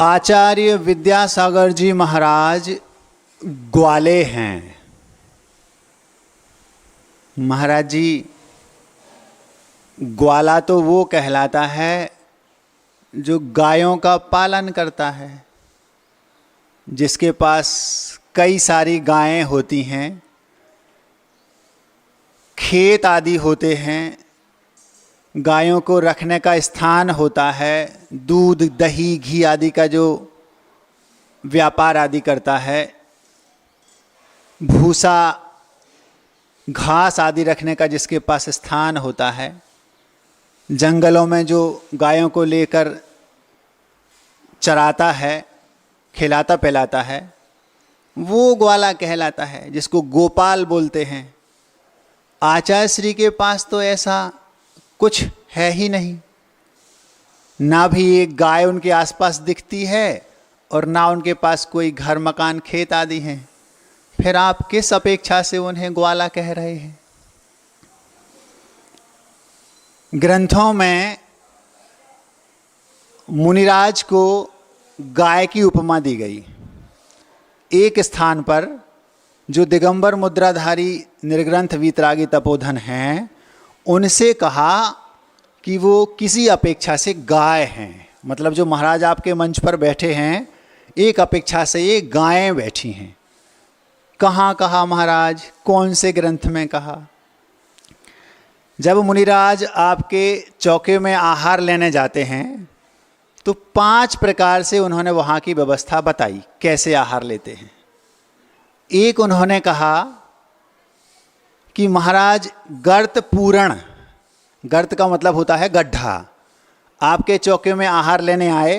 आचार्य विद्यासागर जी महाराज ग्वाले हैं। महाराज जी, ग्वाला तो वो कहलाता है जो गायों का पालन करता है, जिसके पास कई सारी गायें होती हैं, खेत आदि होते हैं, गायों को रखने का स्थान होता है, दूध दही घी आदि का जो व्यापार आदि करता है, भूसा घास आदि रखने का जिसके पास स्थान होता है, जंगलों में जो गायों को लेकर चराता है, खिलाता पिलाता है, वो ग्वाला कहलाता है, जिसको गोपाल बोलते हैं। आचार्य श्री के पास तो ऐसा कुछ है ही नहीं, ना भी एक गाय उनके आसपास दिखती है और ना उनके पास कोई घर मकान खेत आदि हैं। फिर आप किस अपेक्षा से उन्हें ग्वाला कह रहे हैं? ग्रंथों में मुनिराज को गाय की उपमा दी गई। एक स्थान पर जो दिगंबर मुद्राधारी निर्ग्रंथ वीतरागी तपोधन हैं, उनसे कहा कि वो किसी अपेक्षा से गाय हैं। मतलब जो महाराज आपके मंच पर बैठे हैं, एक अपेक्षा से ये गायें बैठी हैं। कहाँ कहा महाराज? कौन से ग्रंथ में कहा? जब मुनिराज आपके चौके में आहार लेने जाते हैं तो 5 प्रकार से उन्होंने वहाँ की व्यवस्था बताई, कैसे आहार लेते हैं। एक उन्होंने कहा कि महाराज गर्त पूरण, गर्त का मतलब होता है गड्ढा, आपके चौके में आहार लेने आए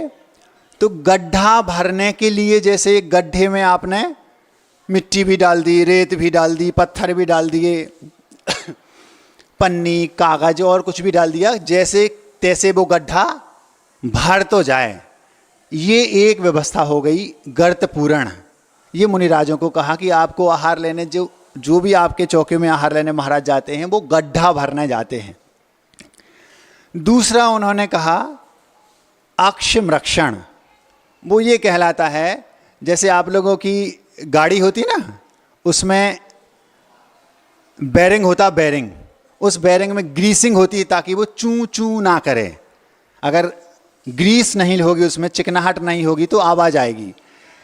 तो गड्ढा भरने के लिए, जैसे गड्ढे में आपने मिट्टी भी डाल दी, रेत भी डाल दी, पत्थर भी डाल दिए, पन्नी कागज और कुछ भी डाल दिया, जैसे तैसे वो गड्ढा भर तो जाए। ये एक व्यवस्था हो गई गर्त पूरण। ये मुनिराजों को कहा कि आपको आहार लेने जो भी आपके चौके में आहार लेने महाराज जाते हैं, वो गड्ढा भरने जाते हैं। दूसरा उन्होंने कहा अक्षम रक्षण। वो ये कहलाता है, जैसे आप लोगों की गाड़ी होती ना, उसमें बेरिंग होता, बेरिंग, उस बेरिंग में ग्रीसिंग होती है ताकि वो चू चू ना करे। अगर ग्रीस नहीं होगी, उसमें चिकनाहट नहीं होगी तो आवाज़ आएगी।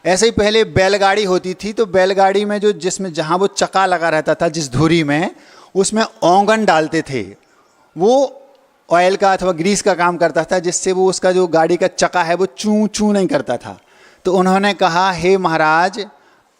ऐसे ही पहले बैलगाड़ी होती थी, तो बैलगाड़ी में जो जिसमें जहाँ वो चक्का लगा रहता था, जिस धुरी में, उसमें ओंगन डालते थे। वो ऑयल का अथवा ग्रीस का काम करता था, जिससे वो उसका जो गाड़ी का चक्का है वो चू चू नहीं करता था। तो उन्होंने कहा, हे महाराज,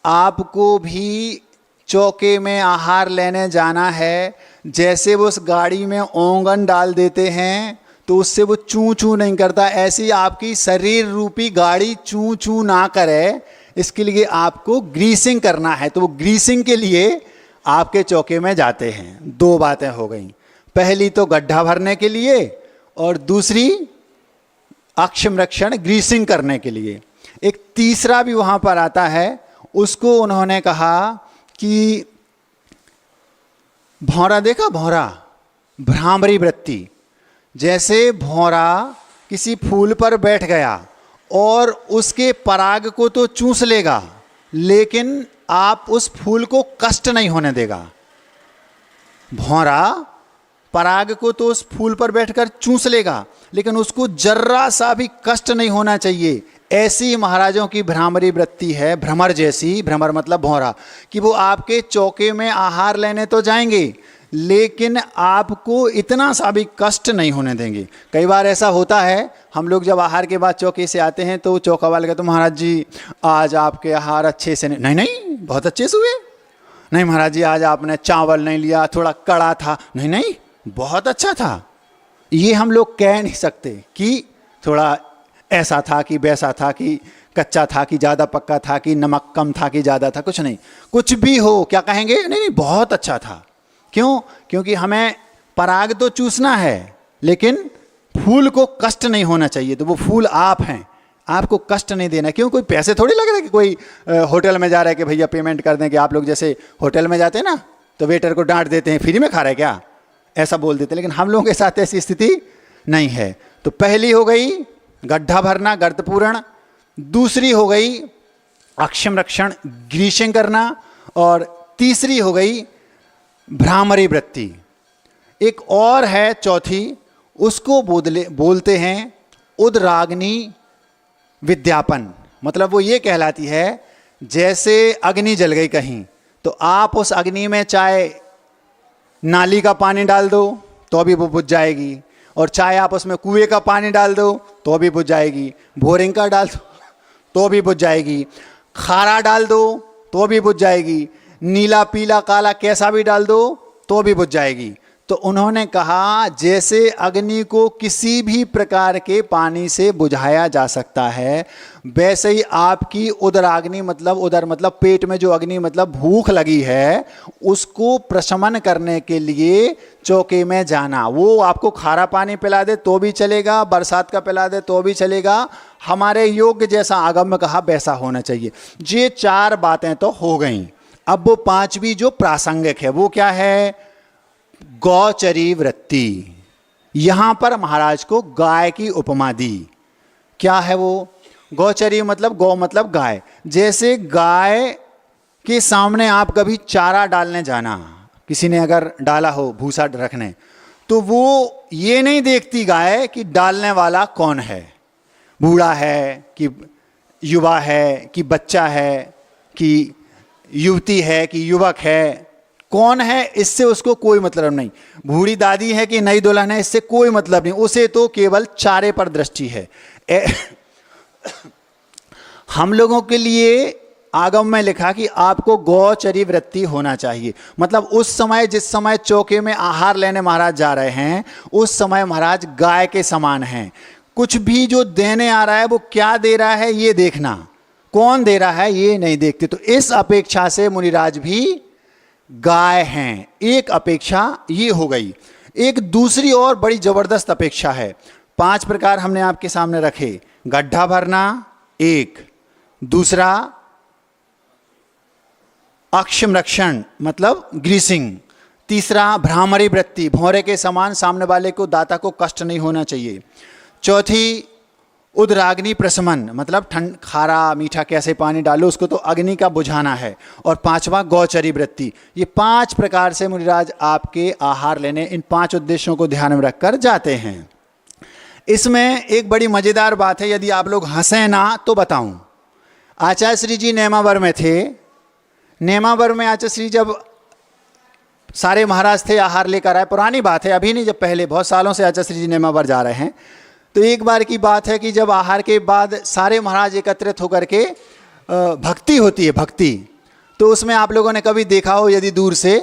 आपको भी चौके में आहार लेने जाना है, जैसे वो उस गाड़ी में ओंगन डाल देते हैं तो उससे वो चू चू नहीं करता, ऐसी आपकी शरीर रूपी गाड़ी चू चू ना करे, इसके लिए आपको ग्रीसिंग करना है। तो वो ग्रीसिंग के लिए आपके चौके में जाते हैं। 2 बातें हो गई, पहली तो गड्ढा भरने के लिए और दूसरी अक्षम रक्षण ग्रीसिंग करने के लिए। एक तीसरा भी वहाँ पर आता है, उसको उन्होंने कहा कि भौरा देखा, भौरा, भ्रामरी वृत्ति। जैसे भौरा किसी फूल पर बैठ गया और उसके पराग को तो चूस लेगा, लेकिन आप उस फूल को कष्ट नहीं होने देगा। भौरा पराग को तो उस फूल पर बैठकर चूस लेगा, लेकिन उसको जर्रा सा भी कष्ट नहीं होना चाहिए। ऐसी महाराजों की भ्रामरी वृत्ति है, भ्रमर जैसी, भ्रमर मतलब भौरा, कि वो आपके चौके में आहार लेने तो जाएंगे, लेकिन आपको इतना सा भी कष्ट नहीं होने देंगे। कई बार ऐसा होता है, हम लोग जब आहार के बाद चौके से आते हैं तो चौका वाले कहते, तो महाराज जी आज आपके आहार अच्छे से नहीं, नहीं बहुत अच्छे से हुए, नहीं महाराज जी आज आपने चावल नहीं लिया, थोड़ा कड़ा था, नहीं नहीं बहुत अच्छा था। ये हम लोग कह नहीं सकते कि थोड़ा ऐसा था कि वैसा था, कि कच्चा था कि ज़्यादा पक्का था, कि नमक कम था कि ज़्यादा था, कुछ नहीं। कुछ भी हो, क्या कहेंगे? नहीं नहीं बहुत अच्छा था। क्यों? क्योंकि हमें पराग तो चूसना है, लेकिन फूल को कष्ट नहीं होना चाहिए। तो वो फूल आप हैं, आपको कष्ट नहीं देना। क्यों? कोई पैसे थोड़ी लग रहे कि कोई होटल में जा रहा है कि भैया पेमेंट कर दें, कि आप लोग जैसे होटल में जाते हैं ना तो वेटर को डांट देते हैं, फ्री में खा रहे क्या, ऐसा बोल देते। लेकिन हम लोगों के साथ ऐसी स्थिति नहीं है। तो पहली हो गई गड्ढा भरना, गर्त पूरण। दूसरी हो गई अक्षम रक्षण ग्रीशिंग करना, और तीसरी हो गई भ्रामरी वृत्ति। एक और है चौथी, उसको बोलते हैं उद्राग्नि विद्यापन। मतलब वो ये कहलाती है, जैसे अग्नि जल गई कहीं तो आप उस अग्नि में चाहे नाली का पानी डाल दो तो भी वो बुझ जाएगी, और चाहे आप उसमें कुएं का पानी डाल दो तो भी बुझ जाएगी, बोरिंग का डाल दो तो भी बुझ जाएगी, खारा डाल दो तो भी बुझ जाएगी, नीला पीला काला कैसा भी डाल दो तो भी बुझ जाएगी। तो उन्होंने कहा जैसे अग्नि को किसी भी प्रकार के पानी से बुझाया जा सकता है, वैसे ही आपकी उदराग्नि मतलब उदर मतलब पेट में जो अग्नि मतलब भूख लगी है उसको प्रशमन करने के लिए चौके में जाना। वो आपको खारा पानी पिला दे तो भी चलेगा, बरसात का पिला दे तो भी चलेगा, हमारे योग्य जैसा आगम में कहा वैसा होना चाहिए। ये 4 बातें तो हो गई। अब वो 5वीं जो प्रासंगिक है वो क्या है? गौचरी वृत्ति। यहां पर महाराज को गाय की उपमा दी। क्या है वो? गौचरी मतलब गौ मतलब गाय। जैसे गाय के सामने आप कभी चारा डालने जाना, किसी ने अगर डाला हो भूसा रखने, तो वो ये नहीं देखती गाय कि डालने वाला कौन है, बूढ़ा है कि युवा है कि बच्चा है कि युवती है कि युवक है, कौन है इससे उसको कोई मतलब नहीं। बूढ़ी दादी है कि नई दुल्हन है इससे कोई मतलब नहीं, उसे तो केवल चारे पर दृष्टि है। हम लोगों के लिए आगम में लिखा कि आपको गौचरी वृत्ति होना चाहिए। मतलब उस समय जिस समय चौके में आहार लेने महाराज जा रहे हैं उस समय महाराज गाय के समान हैं। कुछ भी जो देने आ रहा है वो क्या दे रहा है ये देखना, कौन दे रहा है ये नहीं देखते। तो इस अपेक्षा से मुनिराज भी गाय हैं। एक अपेक्षा ये हो गई। एक दूसरी और बड़ी जबरदस्त अपेक्षा है। 5 प्रकार हमने आपके सामने रखे। गड्ढा भरना एक, दूसरा अक्षम रक्षण मतलब ग्रीसिंग, तीसरा भ्रामरी वृत्ति, भौरे के समान सामने वाले को दाता को कष्ट नहीं होना चाहिए, चौथी उद्राग्नि प्रशमन मतलब ठंड खारा मीठा कैसे पानी डालो उसको तो अग्नि का बुझाना है, और 5वां गौचरी वृत्ति। ये 5 प्रकार से मुनिराज आपके आहार लेने इन 5 उद्देश्यों को ध्यान में रखकर जाते हैं। इसमें एक बड़ी मजेदार बात है, यदि आप लोग हंसे ना तो बताऊं। आचार्य श्री जी नेमावर में थे। नेमावर में आचार्य श्री जब सारे महाराज थे आहार लेकर आए, पुरानी बात है अभी नहीं, जब पहले बहुत सालों से आचार्य श्री जी नेमावर जा रहे हैं। तो एक बार की बात है कि जब आहार के बाद सारे महाराज एकत्रित होकर के भक्ति होती है, भक्ति, तो उसमें आप लोगों ने कभी देखा हो यदि दूर से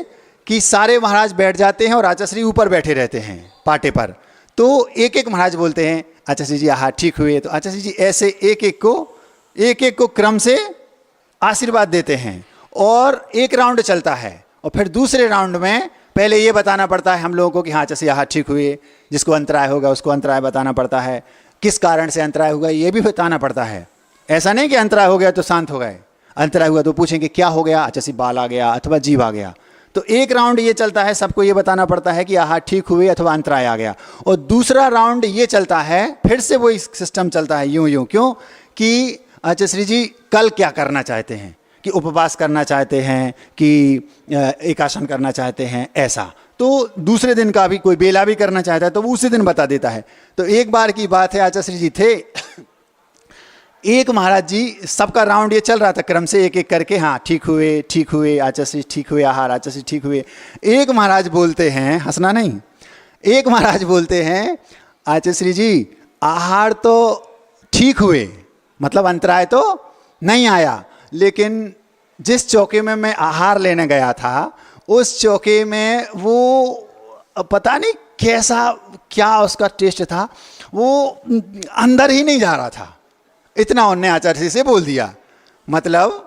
कि सारे महाराज बैठ जाते हैं और आचार्य श्री ऊपर बैठे रहते हैं पाटे पर। तो एक एक महाराज बोलते हैं आचार्य श्री जी आहार ठीक हुए, तो आचार्य श्री जी ऐसे एक एक को क्रम से आशीर्वाद देते हैं और एक राउंड चलता है। और फिर दूसरे राउंड में पहले ये बताना पड़ता है हम लोगों को कि हाँ आचार्य आहार ठीक हुए, जिसको अंतराय होगा उसको अंतराय बताना पड़ता है, किस कारण से अंतराय हुआ ये भी बताना पड़ता है। ऐसा नहीं कि अंतराय हो गया तो शांत हो गए, अंतराय हुआ तो पूछेंगे क्या हो गया, आचार्य बाल आ गया अथवा जीव आ गया। तो एक राउंड ये चलता है, सबको ये बताना पड़ता है कि आहार ठीक हुए अथवा अंतराय आ गया। और दूसरा राउंड ये चलता है, फिर से वही सिस्टम चलता है यूं क्यों कि आचार्य श्री जी कल क्या करना चाहते हैं, कि उपवास करना चाहते हैं कि एकासन करना चाहते हैं, ऐसा। तो दूसरे दिन का भी कोई बेला भी करना चाहता है तो वो उसी दिन बता देता है। तो एक बार की बात है आचार्य श्री जी थे, एक महाराज जी सबका राउंड ये चल रहा था क्रम से एक एक करके, हाँ ठीक हुए आचार्य श्री ठीक हुए आहार, आचार्य श्री ठीक हुए। एक महाराज बोलते हैं, हंसना नहीं, एक महाराज बोलते हैं आचार्य श्री जी आहार तो ठीक हुए मतलब अंतराय तो नहीं आया, लेकिन जिस चौके में मैं आहार लेने गया था उस चौके में वो पता नहीं कैसा क्या उसका टेस्ट था, वो अंदर ही नहीं जा रहा था, इतना उन्होंने आचार्य से बोल दिया। मतलब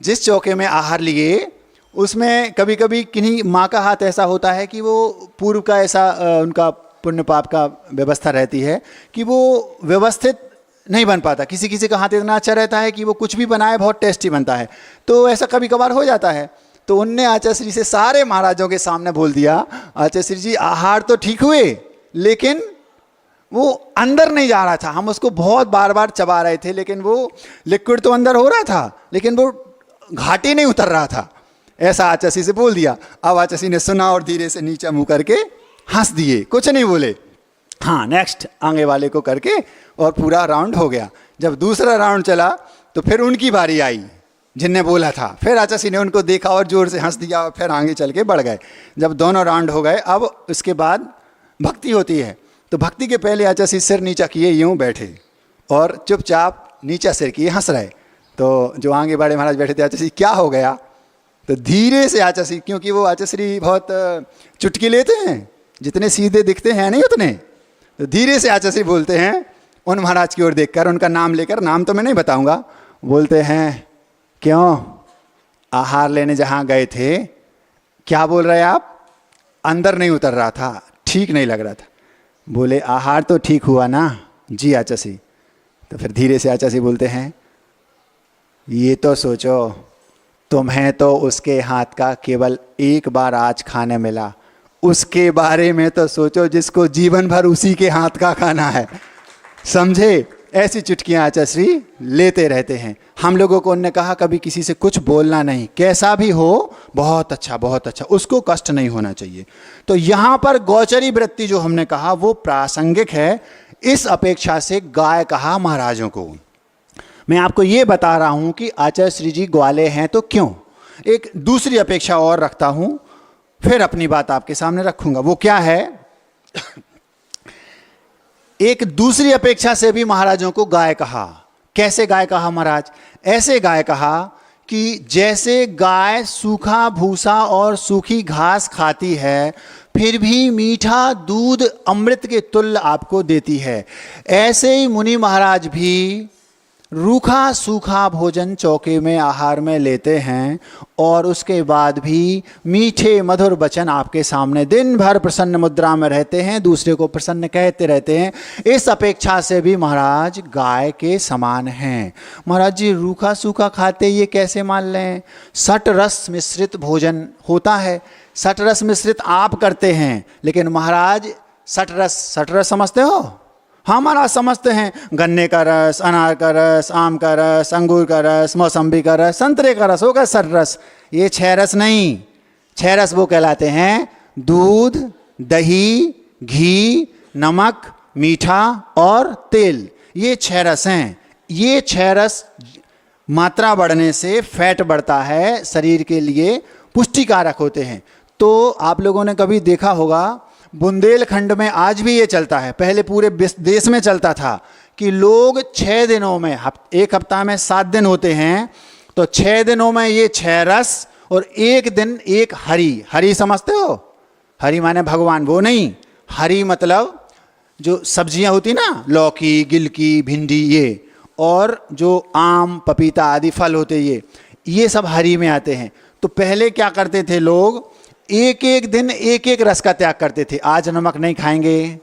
जिस चौके में आहार लिए उसमें कभी कभी किन्हीं माँ का हाथ ऐसा होता है कि वो पूर्व का ऐसा उनका पुण्य पाप का व्यवस्था रहती है कि वो व्यवस्थित नहीं बन पाता। किसी किसी का हाथ इतना अच्छा रहता है कि वो कुछ भी बनाए बहुत टेस्टी बनता है, तो ऐसा कभी कभार हो जाता है। तो उनने आचार्य श्री से सारे महाराजों के सामने बोल दिया आचार्य श्री जी आहार तो ठीक हुए लेकिन वो अंदर नहीं जा रहा था। हम उसको बहुत बार बार चबा रहे थे, लेकिन वो लिक्विड तो अंदर हो रहा था, लेकिन वो घाटी नहीं उतर रहा था। ऐसा आचसी से बोल दिया। अब आचसी ने सुना और धीरे से नीचा मुंह करके हंस दिए, कुछ नहीं बोले। हाँ, नेक्स्ट आगे वाले को करके और पूरा राउंड हो गया। जब दूसरा राउंड चला तो फिर उनकी बारी आई जिनने बोला था। फिर आचसी ने उनको देखा और जोर से हंस दिया और फिर आगे चल के बढ़ गए। जब दोनों राउंड हो गए, अब उसके बाद भक्ति होती है। तो भक्ति के पहले आचसी सिर नीचा किए यूं बैठे और चुपचाप नीचा सिर किए हंस रहे। तो जो आगे बड़े महाराज बैठे थे, आचसी क्या हो गया? तो धीरे से आचसी, क्योंकि वो आचसी बहुत चुटकी लेते हैं, जितने सीधे दिखते हैं नहीं उतने, तो धीरे से आचसी बोलते हैं उन महाराज की ओर देखकर, उनका नाम लेकर, नाम तो मैं नहीं बताऊंगा, बोलते हैं क्यों आहार लेने जहाँ गए थे, क्या बोल रहे आप? अंदर नहीं उतर रहा था, ठीक नहीं लग रहा था। बोले आहार तो ठीक हुआ ना? जी आचसी। तो फिर धीरे से आचसी बोलते हैं ये तो सोचो, तुम्हें तो उसके हाथ का केवल एक बार आज खाने मिला, उसके बारे में तो सोचो जिसको जीवन भर उसी के हाथ का खाना है। समझे? ऐसी चुटकियां आचसी लेते रहते हैं। हम लोगों को उन्होंने कहा कभी किसी से कुछ बोलना नहीं, कैसा भी हो, बहुत अच्छा बहुत अच्छा, उसको कष्ट नहीं होना चाहिए। तो यहाँ पर गोचरी वृत्ति जो हमने कहा वो प्रासंगिक है, इस अपेक्षा से गाय कहा महाराजों को। मैं आपको ये बता रहा हूँ कि आचार्य श्री जी ग्वाले हैं तो क्यों। एक दूसरी अपेक्षा और रखता हूँ, फिर अपनी बात आपके सामने रखूँगा। वो क्या है? एक दूसरी अपेक्षा से भी महाराजों को गाय कहा। कैसे गाय कहा महाराज? ऐसे गाय कहा कि जैसे गाय सूखा भूसा और सूखी घास खाती है, फिर भी मीठा दूध अमृत के तुल्य आपको देती है, ऐसे ही मुनि महाराज भी रूखा सूखा भोजन चौके में आहार में लेते हैं और उसके बाद भी मीठे मधुर वचन आपके सामने दिन भर प्रसन्न मुद्रा में रहते हैं, दूसरे को प्रसन्न कहते रहते हैं। इस अपेक्षा से भी महाराज गाय के समान हैं। महाराज जी रूखा सूखा खाते ये कैसे मान लें? सठ रस मिश्रित भोजन होता है, सठ रस मिश्रित आप करते हैं, लेकिन महाराज सठ रस समझते हो? हमारा समझते हैं गन्ने का रस, अनार का रस, आम का रस, अंगूर का रस, मौसम्बी का रस, संतरे का रस होगा सठ रस। ये छह रस नहीं, छह रस वो कहलाते हैं दूध, दही, घी, नमक, मीठा और तेल। ये छह रस हैं। ये छह रस मात्रा बढ़ने से फैट बढ़ता है, शरीर के लिए पुष्टिकारक होते हैं। तो आप लोगों ने कभी देखा होगा बुंदेलखंड में आज भी ये चलता है, पहले पूरे देश में चलता था कि लोग 6 दिनों में, एक हफ्ता में 7 दिन होते हैं, तो 6 दिनों में ये 6 रस और एक दिन एक हरी। हरी समझते हो? हरी माने भगवान, वो नहीं, हरी मतलब जो सब्जियां होती ना, लौकी, गिलकी, भिंडी, ये, और जो आम पपीता आदि फल होते ये सब हरी में आते हैं। तो पहले क्या करते थे लोग, एक एक दिन एक एक रस का त्याग करते थे। आज नमक नहीं खाएंगे,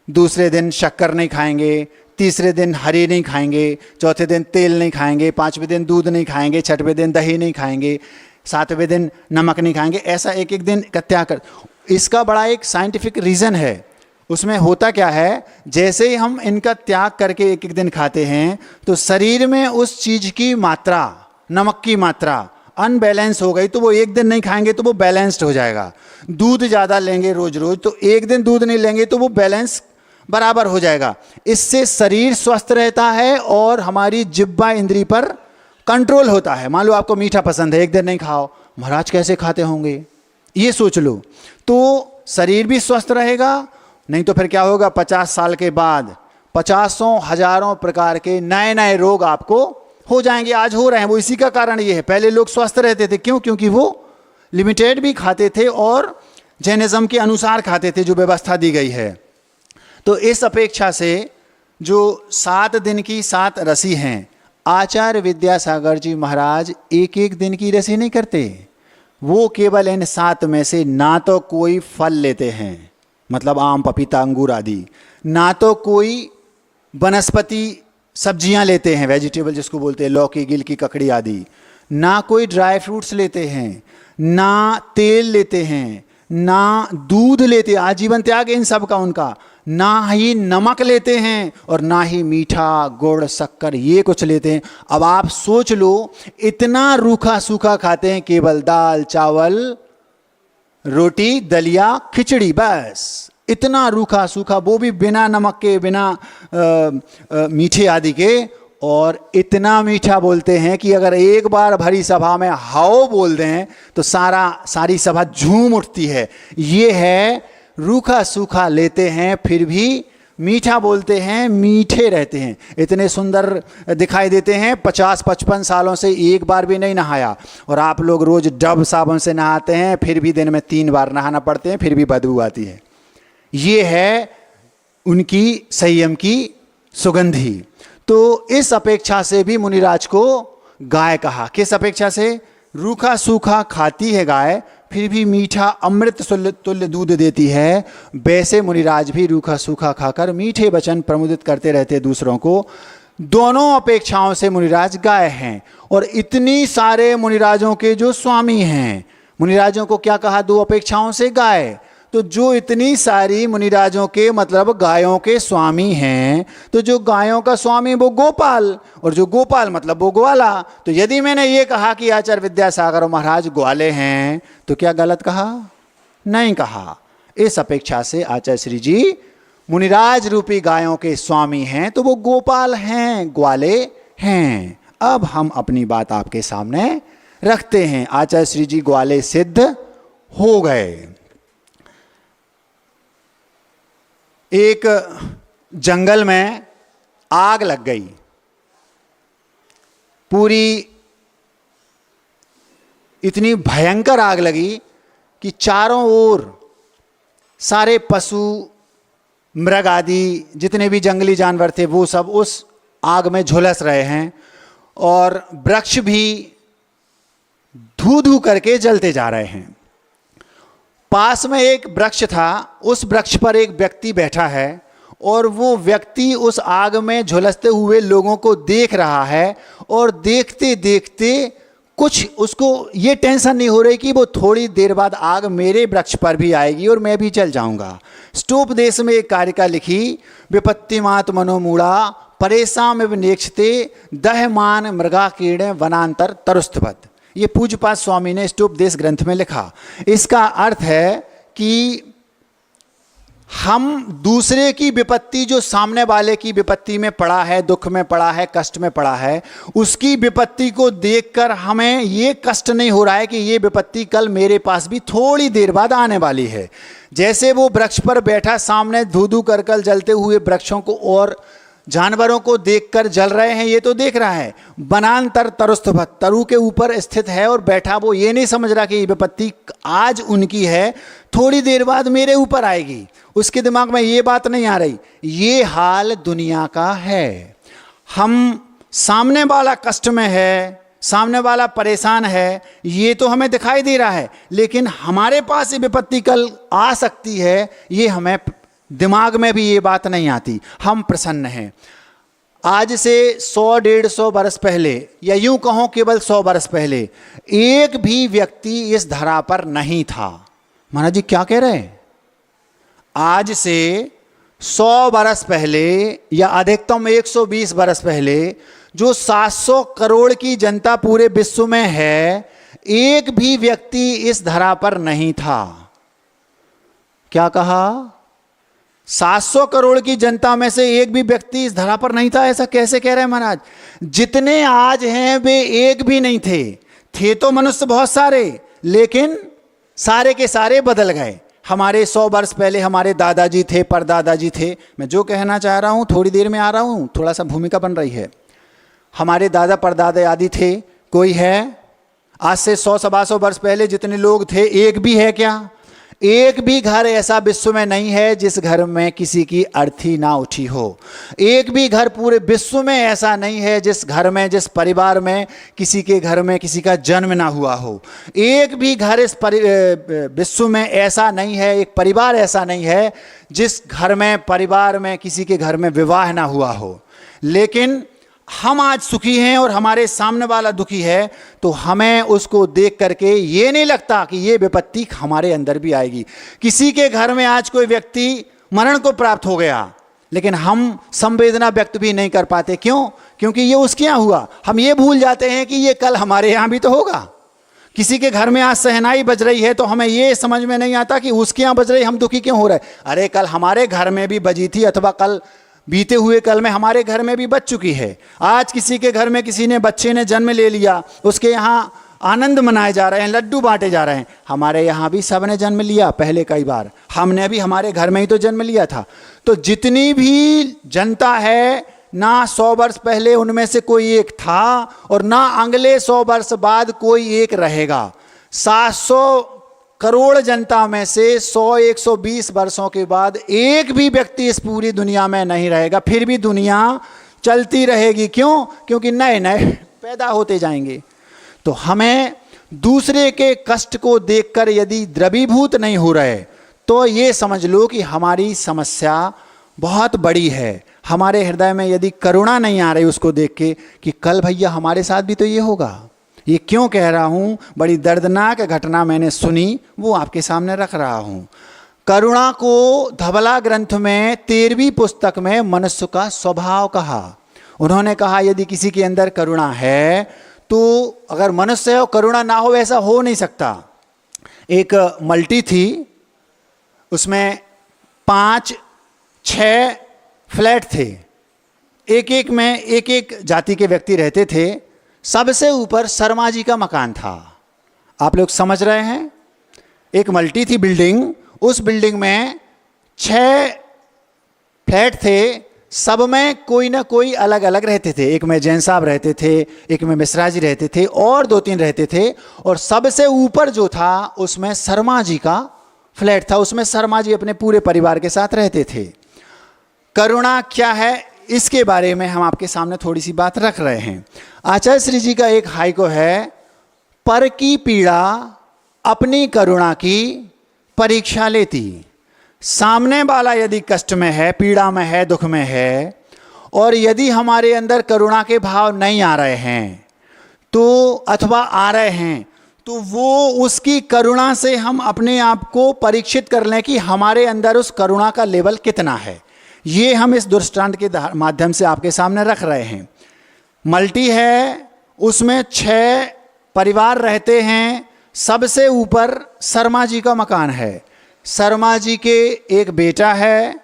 दूसरे दिन शक्कर नहीं खाएंगे, तीसरे दिन हरी नहीं खाएंगे, चौथे दिन तेल नहीं खाएंगे, पांचवें दिन दूध नहीं खाएंगे, छठवें दिन दही नहीं खाएंगे, सातवें दिन नमक नहीं खाएंगे। ऐसा एक एक दिन का त्याग कर। इसका बड़ा एक साइंटिफिक रीज़न है। उसमें होता क्या है, जैसे ही हम इनका त्याग करके एक एक दिन खाते हैं तो शरीर में उस चीज़ की मात्रा, नमक की मात्रा अनबैलेंस हो गई, तो वो एक दिन नहीं खाएंगे तो वो बैलेंस्ड हो जाएगा। दूध ज़्यादा लेंगे रोज रोज, तो एक दिन दूध नहीं लेंगे तो वो बैलेंस बराबर हो जाएगा। इससे शरीर स्वस्थ रहता है और हमारी जिह्वा इंद्री पर कंट्रोल होता है। मान लो आपको मीठा पसंद है, एक दिन नहीं खाओ, महाराज कैसे खाते होंगे ये सोच लो, तो शरीर भी स्वस्थ रहेगा। नहीं तो फिर क्या होगा, 50 साल के बाद 50 हजारों प्रकार के नए नए रोग आपको हो जाएंगे। आज हो रहे हैं, वो इसी का कारण ये है। पहले लोग स्वस्थ रहते थे, क्यों? क्योंकि वो लिमिटेड भी खाते थे और जैनिज्म के अनुसार खाते थे, जो व्यवस्था दी गई है। तो इस अपेक्षा से जो 7 दिन की 7 रसी हैं, आचार्य विद्यासागर जी महाराज एक एक दिन की रसी नहीं करते। वो केवल इन 7 में से ना तो कोई फल लेते हैं, मतलब आम पपीता अंगूर आदि, ना तो कोई वनस्पति सब्जियां लेते हैं, वेजिटेबल जिसको बोलते हैं, लौकी, गिलकी, ककड़ी आदि, ना कोई ड्राई फ्रूट्स लेते हैं, ना तेल लेते हैं, ना दूध लेते, आजीवन त्याग इन सब का उनका, ना ही नमक लेते हैं और ना ही मीठा गुड़ शक्कर ये कुछ लेते हैं। अब आप सोच लो, इतना रूखा सूखा खाते हैं, केवल दाल चावल रोटी दलिया खिचड़ी, बस इतना रूखा सूखा, वो भी बिना नमक के, बिना मीठे आदि के। और इतना मीठा बोलते हैं कि अगर एक बार भरी सभा में हाओ बोल दें तो सारी सभा झूम उठती है। ये है रूखा सूखा लेते हैं फिर भी मीठा बोलते हैं, मीठे रहते हैं, इतने सुंदर दिखाई देते हैं। 50-55 सालों से एक बार भी नहीं नहाया, और आप लोग रोज डब साबुन से नहाते हैं, फिर भी दिन में 3 बार नहाना पड़ते हैं, फिर भी बदबू आती है। ये है उनकी संयम की सुगंधी। तो इस अपेक्षा से भी मुनिराज को गाय कहा। किस अपेक्षा से? रूखा सूखा खाती है गाय, फिर भी मीठा अमृत तुल्य दूध देती है, वैसे मुनिराज भी रूखा सूखा खाकर मीठे वचन प्रमुदित करते रहते दूसरों को। दोनों अपेक्षाओं से मुनिराज गाय हैं। और इतनी सारे मुनिराजों के जो स्वामी हैं, मुनिराजों को क्या कहा? 2 अपेक्षाओं से गाय। तो जो इतनी सारी मुनिराजों के मतलब गायों के स्वामी हैं, तो जो गायों का स्वामी वो गोपाल, और जो गोपाल मतलब वो ग्वाला। तो यदि मैंने ये कहा कि आचार्य विद्यासागर महाराज ग्वाले हैं, तो क्या गलत कहा? नहीं कहा। इस अपेक्षा से आचार्य श्री जी मुनिराज रूपी गायों के स्वामी हैं, तो वो गोपाल हैं, ग्वाले हैं। अब हम अपनी बात आपके सामने रखते हैं। आचार्य श्री जी ग्वाले सिद्ध हो गए। एक जंगल में आग लग गई, पूरी इतनी भयंकर आग लगी कि चारों ओर सारे पशु मृग आदि जितने भी जंगली जानवर थे वो सब उस आग में झुलस रहे हैं, और वृक्ष भी धू धू करके जलते जा रहे हैं। पास में एक वृक्ष था, उस वृक्ष पर एक व्यक्ति बैठा है, और वो व्यक्ति उस आग में झुलसते हुए लोगों को देख रहा है, और देखते देखते कुछ उसको ये टेंशन नहीं हो रही कि वो थोड़ी देर बाद आग मेरे वृक्ष पर भी आएगी और मैं भी जल जाऊंगा। स्टोपदेश में एक कारिका लिखी, विपत्तिमात मनोमूढ़ा परेशान विनेक्षते दहमान मृगा कीड़े वनांतर तरुस्तवत। ये पूज्यपाद स्वामी ने स्टोपदेश ग्रंथ में लिखा। इसका अर्थ है कि हम दूसरे की विपत्ति, जो सामने वाले की विपत्ति में पड़ा है, दुख में पड़ा है, कष्ट में पड़ा है, उसकी विपत्ति को देखकर हमें ये कष्ट नहीं हो रहा है कि ये विपत्ति कल मेरे पास भी थोड़ी देर बाद आने वाली है। जैसे वो वृक्ष पर बैठा सामने धू धू कर कल जलते हुए वृक्षों को और जानवरों को देखकर जल रहे हैं, ये तो देख रहा है। वनांतर तरुस्तभत, तरु के ऊपर स्थित है और बैठा, वो ये नहीं समझ रहा कि ये विपत्ति आज उनकी है, थोड़ी देर बाद मेरे ऊपर आएगी। उसके दिमाग में ये बात नहीं आ रही। ये हाल दुनिया का है। हम सामने वाला कष्ट में है, सामने वाला परेशान है, ये तो हमें दिखाई दे रहा है, लेकिन हमारे पास ये विपत्ति कल आ सकती है, ये हमें दिमाग में भी ये बात नहीं आती। हम प्रसन्न हैं। आज से 100-150 वर्ष पहले, या यूं कहो केवल 100 वर्ष पहले, एक भी व्यक्ति इस धरा पर नहीं था। महाराज जी क्या कह रहे हैं? आज से 100 वर्ष पहले या अधिकतम 120 वर्ष पहले जो 700 करोड़ की जनता पूरे विश्व में है, एक भी व्यक्ति इस धरा पर नहीं था। क्या कहा? 700 करोड़ की जनता में से एक भी व्यक्ति इस धरा पर नहीं था। ऐसा कैसे कह रहे हैं महाराज? जितने आज हैं वे एक भी नहीं थे। थे तो मनुष्य बहुत सारे, लेकिन सारे के सारे बदल गए। हमारे 100 वर्ष पहले हमारे दादाजी थे, परदादाजी थे। मैं जो कहना चाह रहा हूँ थोड़ी देर में आ रहा हूँ, थोड़ा सा भूमिका बन रही है। हमारे दादा परदादा आदि थे, कोई है? आज से 100-125 वर्ष पहले जितने लोग थे, एक भी है क्या? एक भी घर ऐसा विश्व में नहीं है जिस घर में किसी की अर्थी ना उठी हो। एक भी घर पूरे विश्व में ऐसा नहीं है जिस घर में, जिस परिवार में किसी के घर में किसी का जन्म ना हुआ हो। एक भी घर इस विश्व में ऐसा नहीं है, एक परिवार ऐसा नहीं है जिस घर में, परिवार में किसी के घर में विवाह ना हुआ हो। लेकिन हम आज सुखी हैं और हमारे सामने वाला दुखी है, तो हमें उसको देख करके ये नहीं लगता कि ये विपत्ति हमारे अंदर भी आएगी। किसी के घर में आज कोई व्यक्ति मरण को प्राप्त हो गया, लेकिन हम संवेदना व्यक्त भी नहीं कर पाते। क्यों? क्योंकि ये उसके यहाँ हुआ। हम ये भूल जाते हैं कि ये कल हमारे यहाँ भी तो होगा। किसी के घर में आज शहनाई बज रही है तो हमें ये समझ में नहीं आता कि उसके यहाँ बज रही, हम दुखी क्यों हो रहे। अरे कल हमारे घर में भी बजी थी, अथवा कल बीते हुए कल में हमारे घर में भी बच चुकी है। आज किसी के घर में किसी ने बच्चे ने जन्म ले लिया, उसके यहाँ आनंद मनाए जा रहे हैं, लड्डू बांटे जा रहे हैं। हमारे यहाँ भी सब ने जन्म लिया पहले कई बार, हमने भी हमारे घर में ही तो जन्म लिया था। तो जितनी भी जनता है, ना 100 वर्ष पहले उनमें से कोई एक था और ना अगले 100 वर्ष बाद कोई एक रहेगा। 700 करोड़ जनता में से 100-120 वर्षों के बाद एक भी व्यक्ति इस पूरी दुनिया में नहीं रहेगा। फिर भी दुनिया चलती रहेगी। क्यों? क्योंकि नए नए पैदा होते जाएंगे। तो हमें दूसरे के कष्ट को देखकर यदि द्रवीभूत नहीं हो रहे, तो ये समझ लो कि हमारी समस्या बहुत बड़ी है। हमारे हृदय में यदि करुणा नहीं आ रही उसको देख के कि कल भैया हमारे साथ भी तो ये होगा। ये क्यों कह रहा हूँ? बड़ी दर्दनाक घटना मैंने सुनी, वो आपके सामने रख रहा हूँ। करुणा को धवला ग्रंथ में 13वीं पुस्तक में मनुष्य का स्वभाव कहा। उन्होंने कहा यदि किसी के अंदर करुणा है तो अगर मनुष्य है और करुणा ना हो, ऐसा हो नहीं सकता। एक मल्टी थी, उसमें 5-6 फ्लैट थे, एक एक में एक एक जाति के व्यक्ति रहते थे। सबसे ऊपर शर्मा जी का मकान था। आप लोग समझ रहे हैं? एक मल्टी थी बिल्डिंग, उस बिल्डिंग में 6 फ्लैट थे, सब में कोई ना कोई अलग अलग रहते थे। एक में जैन साहब रहते थे, एक में मिश्रा जी रहते थे, और 2-3 रहते थे। और सबसे ऊपर जो था उसमें शर्मा जी का फ्लैट था, उसमें शर्मा जी अपने पूरे परिवार के साथ रहते थे। करुणा क्या है, इसके बारे में हम आपके सामने थोड़ी सी बात रख रहे हैं। आचार्य श्री जी का एक हाइको है, पर की पीड़ा अपनी करुणा की परीक्षा लेती। सामने वाला यदि कष्ट में है, पीड़ा में है, दुख में है, और यदि हमारे अंदर करुणा के भाव नहीं आ रहे हैं तो, अथवा आ रहे हैं तो वो उसकी करुणा से हम अपने आप को परीक्षित कर लें कि हमारे अंदर उस करुणा का लेवल कितना है। ये हम इस दृष्टांत के माध्यम से आपके सामने रख रहे हैं। मल्टी है, उसमें 6 परिवार रहते हैं। सबसे ऊपर शर्मा जी का मकान है। शर्मा जी के एक बेटा है,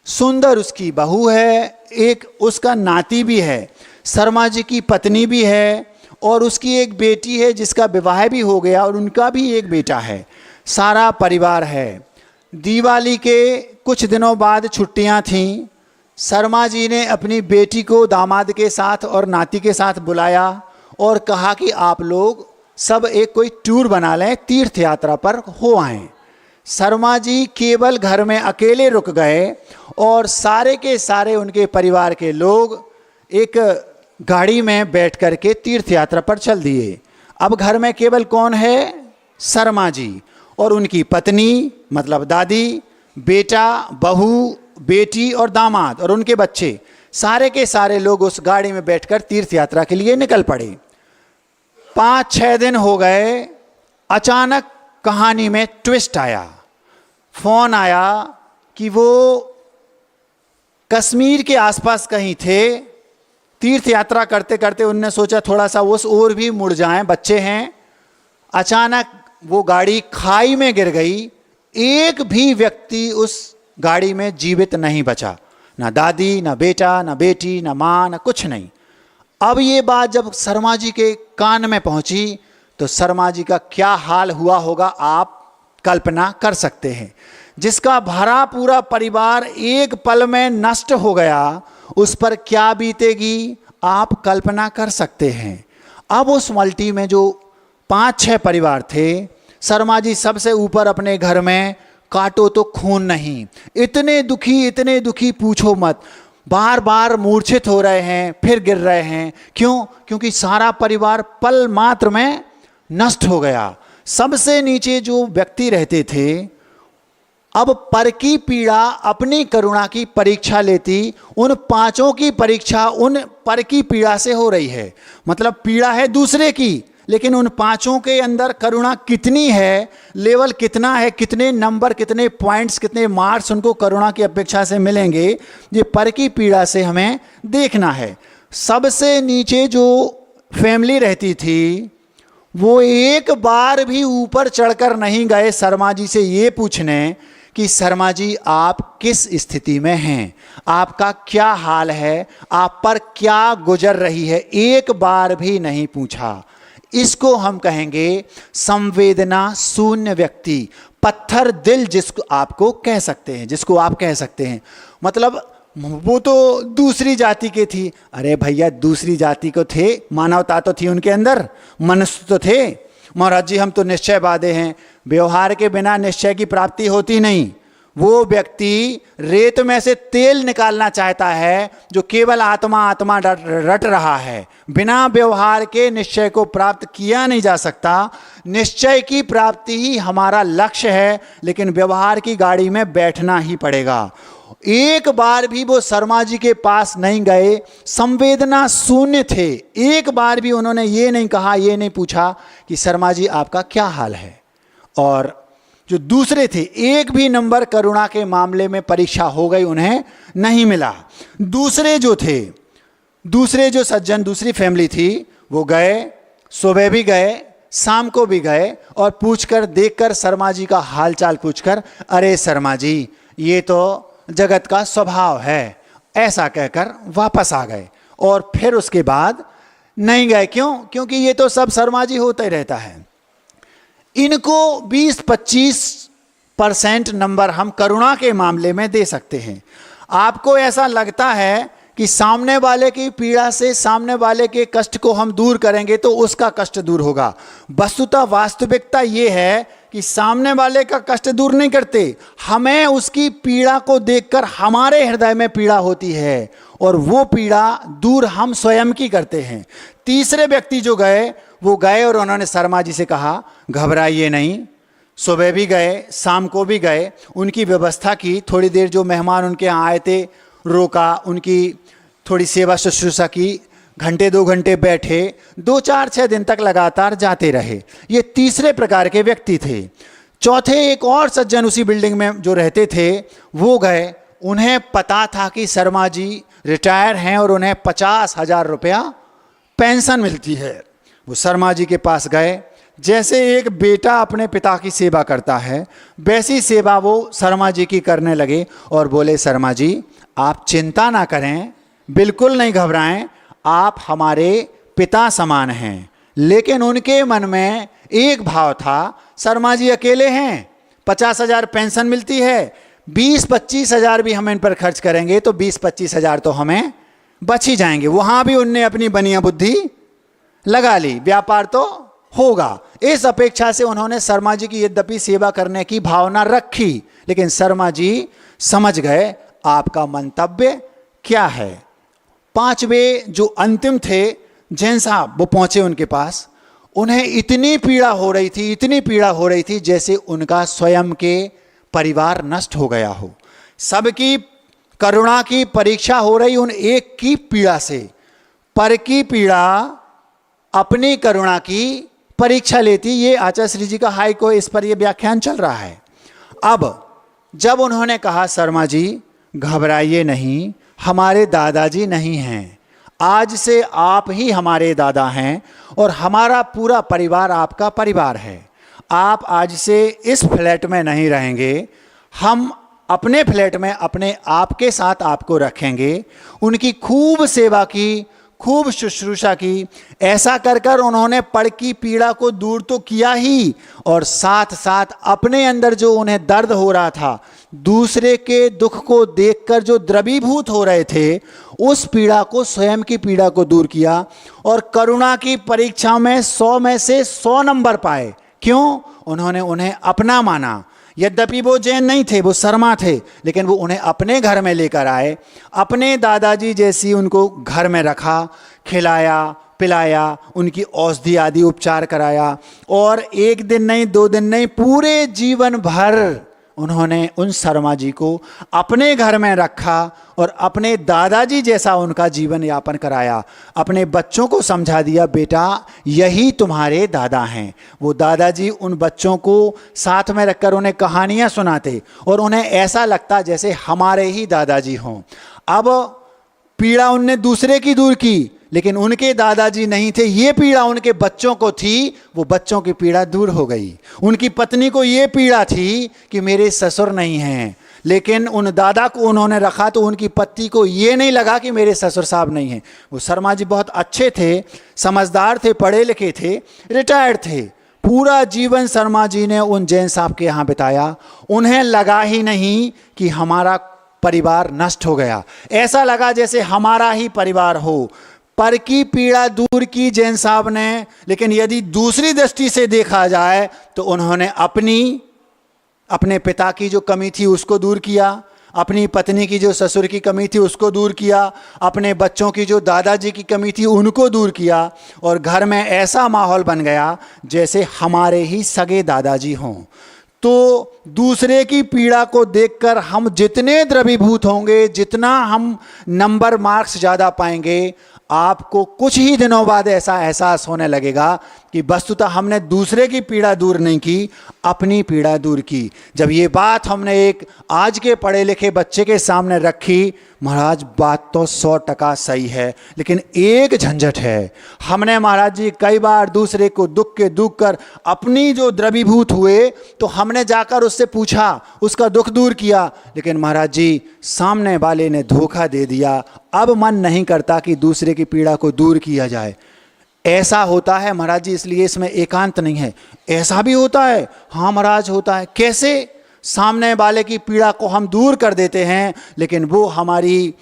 सुंदर उसकी बहू है, एक उसका नाती भी है, शर्मा जी की पत्नी भी है, और उसकी एक बेटी है जिसका विवाह भी हो गया, और उनका भी एक बेटा है। सारा परिवार है। दिवाली के कुछ दिनों बाद छुट्टियां थीं। शर्मा जी ने अपनी बेटी को दामाद के साथ और नाती के साथ बुलाया और कहा कि आप लोग सब एक कोई टूर बना लें, तीर्थ यात्रा पर हो आएं। शर्मा जी केवल घर में अकेले रुक गए और सारे के सारे उनके परिवार के लोग एक गाड़ी में बैठ कर के तीर्थ यात्रा पर चल दिए। अब घर में केवल कौन है? शर्मा जी और उनकी पत्नी, मतलब दादी, बेटा, बहू, बेटी और दामाद और उनके बच्चे। सारे के सारे लोग उस गाड़ी में बैठकर तीर्थ यात्रा के लिए निकल पड़े। 5-6 दिन हो गए। अचानक कहानी में ट्विस्ट आया। फोन आया कि वो कश्मीर के आसपास कहीं थे। तीर्थ यात्रा करते करते उनने सोचा थोड़ा सा उस ओर भी मुड़ जाएं, बच्चे हैं। अचानक वो गाड़ी खाई में गिर गई। एक भी व्यक्ति उस गाड़ी में जीवित नहीं बचा, ना दादी, ना बेटा, ना बेटी, ना माँ, ना कुछ नहीं। अब ये बात जब शर्मा जी के कान में पहुंची तो शर्मा जी का क्या हाल हुआ होगा आप कल्पना कर सकते हैं। जिसका भरा पूरा परिवार एक पल में नष्ट हो गया, उस पर क्या बीतेगी आप कल्पना कर सकते हैं। अब उस मल्टी में जो 5-6 परिवार थे, शर्मा जी सबसे ऊपर अपने घर में, काटो तो खून नहीं, इतने दुखी पूछो मत। बार बार मूर्छित हो रहे हैं, फिर गिर रहे हैं। क्यों? क्योंकि सारा परिवार पल मात्र में नष्ट हो गया। सबसे नीचे जो व्यक्ति रहते थे, अब पर की पीड़ा अपनी करुणा की परीक्षा लेती, उन पांचों की परीक्षा उन पर की पीड़ा से हो रही है। मतलब पीड़ा है दूसरे की, लेकिन उन पांचों के अंदर करुणा कितनी है, लेवल कितना है, कितने नंबर, कितने पॉइंट्स, कितने मार्क्स उनको करुणा की अपेक्षा से मिलेंगे, ये पर की पीड़ा से हमें देखना है। सबसे नीचे जो फैमिली रहती थी वो एक बार भी ऊपर चढ़कर नहीं गए शर्मा जी से ये पूछने कि शर्मा जी आप किस स्थिति में हैं, आपका क्या हाल है, आप पर क्या गुजर रही है, एक बार भी नहीं पूछा। इसको हम कहेंगे संवेदना शून्य व्यक्ति, पत्थर दिल जिसको आपको कह सकते हैं, जिसको आप कह सकते हैं। मतलब वो तो दूसरी जाति के थी, अरे भैया दूसरी जाति को थे, मानवता तो थी उनके अंदर, मनुष्य तो थे। महाराज जी हम तो निश्चयवादी हैं, व्यवहार के बिना निश्चय की प्राप्ति होती नहीं। वो व्यक्ति रेत में से तेल निकालना चाहता है जो केवल आत्मा आत्मा रट रहा है। बिना व्यवहार के निश्चय को प्राप्त किया नहीं जा सकता। निश्चय की प्राप्ति ही हमारा लक्ष्य है, लेकिन व्यवहार की गाड़ी में बैठना ही पड़ेगा। एक बार भी वो शर्मा जी के पास नहीं गए, संवेदना शून्य थे। एक बार भी उन्होंने ये नहीं कहा, ये नहीं पूछा कि शर्मा जी आपका क्या हाल है। और जो दूसरे थे, एक भी नंबर करुणा के मामले में परीक्षा हो गई, उन्हें नहीं मिला। दूसरे जो थे, दूसरे जो सज्जन, दूसरी फैमिली थी, वो गए, सुबह भी गए, शाम को भी गए, और पूछकर देखकर शर्मा जी का हालचाल पूछकर, अरे शर्मा जी ये तो जगत का स्वभाव है, ऐसा कहकर वापस आ गए। और फिर उसके बाद नहीं गए। क्यों? क्योंकि ये तो सब शर्मा जी होता ही रहता है। इनको 20-25% नंबर हम करुणा के मामले में दे सकते हैं। आपको ऐसा लगता है कि सामने वाले की पीड़ा से, सामने वाले के कष्ट को हम दूर करेंगे तो उसका कष्ट दूर होगा। वस्तुतः वास्तविकता ये है कि सामने वाले का कष्ट दूर नहीं करते, हमें उसकी पीड़ा को देखकर हमारे हृदय में पीड़ा होती है, और वो पीड़ा दूर हम स्वयं की करते हैं। तीसरे व्यक्ति जो गए, वो गए और उन्होंने शर्मा जी से कहा घबराइए नहीं। सुबह भी गए, शाम को भी गए, उनकी व्यवस्था की, थोड़ी देर जो मेहमान उनके यहाँ आए थे रोका, उनकी थोड़ी सेवा शुश्रूषा की, घंटे 2 घंटे बैठे, 2, 4, 6 दिन तक लगातार जाते रहे। ये तीसरे प्रकार के व्यक्ति थे। चौथे एक और सज्जन उसी बिल्डिंग में जो रहते थे, वो गए। उन्हें पता था कि शर्मा जी रिटायर हैं और उन्हें 50,000 रुपया पेंशन मिलती है। वो शर्मा जी के पास गए। जैसे एक बेटा अपने पिता की सेवा करता है, वैसी सेवा वो शर्मा जी की करने लगे और बोले शर्मा जी आप चिंता ना करें, बिल्कुल नहीं घबराएं, आप हमारे पिता समान हैं। लेकिन उनके मन में एक भाव था, शर्मा जी अकेले हैं, 50,000 पेंशन मिलती है, 20-25 हज़ार भी हम इन पर खर्च करेंगे तो 20-25 हज़ार तो हमें बच ही जाएंगे। वहाँ भी उनने अपनी बनिया बुद्धि लगा ली, व्यापार तो होगा। इस अपेक्षा से उन्होंने शर्मा जी की यद्यपि सेवा करने की भावना रखी, लेकिन शर्मा जी समझ गए आपका मंतव्य क्या है। 5वें जो अंतिम थे जैन साहब, वो पहुंचे उनके पास। उन्हें इतनी पीड़ा हो रही थी, इतनी पीड़ा हो रही थी जैसे उनका स्वयं के परिवार नष्ट हो गया हो। सबकी करुणा की परीक्षा हो रही उन एक की पीड़ा से। पर की पीड़ा अपनी करुणा की परीक्षा लेती। ये आचार्य श्री जी का हाई को इस पर ये व्याख्यान चल रहा है। अब जब उन्होंने कहा शर्मा जी घबराइए नहीं, हमारे दादाजी नहीं हैं, आज से आप ही हमारे दादा हैं और हमारा पूरा परिवार आपका परिवार है। आप आज से इस फ्लैट में नहीं रहेंगे, हम अपने फ्लैट में अपने आपके साथ आपको रखेंगे। उनकी खूब सेवा की, खूब शुश्रूषा की। ऐसा कर कर उन्होंने पड़ की पीड़ा को दूर तो किया ही, और साथ साथ अपने अंदर जो उन्हें दर्द हो रहा था, दूसरे के दुख को देखकर जो द्रवीभूत हो रहे थे, उस पीड़ा को, स्वयं की पीड़ा को दूर किया। और करुणा की परीक्षा में 100 में से 100 नंबर पाए। क्यों? उन्होंने उन्हें अपना माना। यद्यपि वो जैन नहीं थे, वो शर्मा थे, लेकिन वो उन्हें अपने घर में लेकर आए, अपने दादाजी जैसी उनको घर में रखा, खिलाया पिलाया, उनकी औषधि आदि उपचार कराया। और 1 दिन नहीं, 2 दिन नहीं, पूरे जीवन भर उन्होंने उन शर्मा जी को अपने घर में रखा और अपने दादाजी जैसा उनका जीवन यापन कराया। अपने बच्चों को समझा दिया, बेटा यही तुम्हारे दादा हैं। वो दादाजी उन बच्चों को साथ में रखकर उन्हें कहानियाँ सुनाते और उन्हें ऐसा लगता जैसे हमारे ही दादाजी हों। अब पीड़ा उनने दूसरे की दूर की, लेकिन उनके दादाजी नहीं थे, ये पीड़ा उनके बच्चों को थी, वो बच्चों की पीड़ा दूर हो गई। उनकी पत्नी को ये पीड़ा थी कि मेरे ससुर नहीं हैं, लेकिन उन दादा को उन्होंने रखा तो उनकी पत्नी को ये नहीं लगा कि मेरे ससुर साहब नहीं हैं। वो शर्मा जी बहुत अच्छे थे, समझदार थे, पढ़े लिखे थे, रिटायर्ड थे। पूरा जीवन शर्मा जी ने उन जैन साहब के यहाँ बिताया। उन्हें लगा ही नहीं कि हमारा परिवार नष्ट हो गया, ऐसा लगा जैसे हमारा ही परिवार हो। पर की पीड़ा दूर की जैन साहब ने, लेकिन यदि दूसरी दृष्टि से देखा जाए तो उन्होंने अपने पिता की जो कमी थी उसको दूर किया, अपनी पत्नी की जो ससुर की कमी थी उसको दूर किया, अपने बच्चों की जो दादाजी की कमी थी उनको दूर किया, और घर में ऐसा माहौल बन गया जैसे हमारे ही सगे दादाजी हों। तो दूसरे की पीड़ा को देखकर हम जितने द्रवीभूत होंगे, जितना हम नंबर मार्क्स ज़्यादा पाएंगे, आपको कुछ ही दिनों बाद ऐसा एहसास होने लगेगा कि वस्तुतः हमने दूसरे की पीड़ा दूर नहीं की, अपनी पीड़ा दूर की। जब ये बात हमने एक आज के पढ़े लिखे बच्चे के सामने रखी, महाराज बात तो 100% सही है, लेकिन एक झंझट है। हमने महाराज जी कई बार दूसरे को दुख के दुख कर अपनी जो द्रवीभूत हुए तो हमने जाकर उससे पूछा, उसका दुख दूर किया, लेकिन महाराज जी सामने वाले ने धोखा दे दिया। अब मन नहीं करता कि दूसरे की पीड़ा को दूर किया जाए। ऐसा होता है महाराज जी, इसलिए इसमें एकांत नहीं है। ऐसा भी होता है, हाँ महाराज होता है। कैसे? सामने वाले की पीड़ा को हम दूर कर देते हैं, लेकिन वो हमारी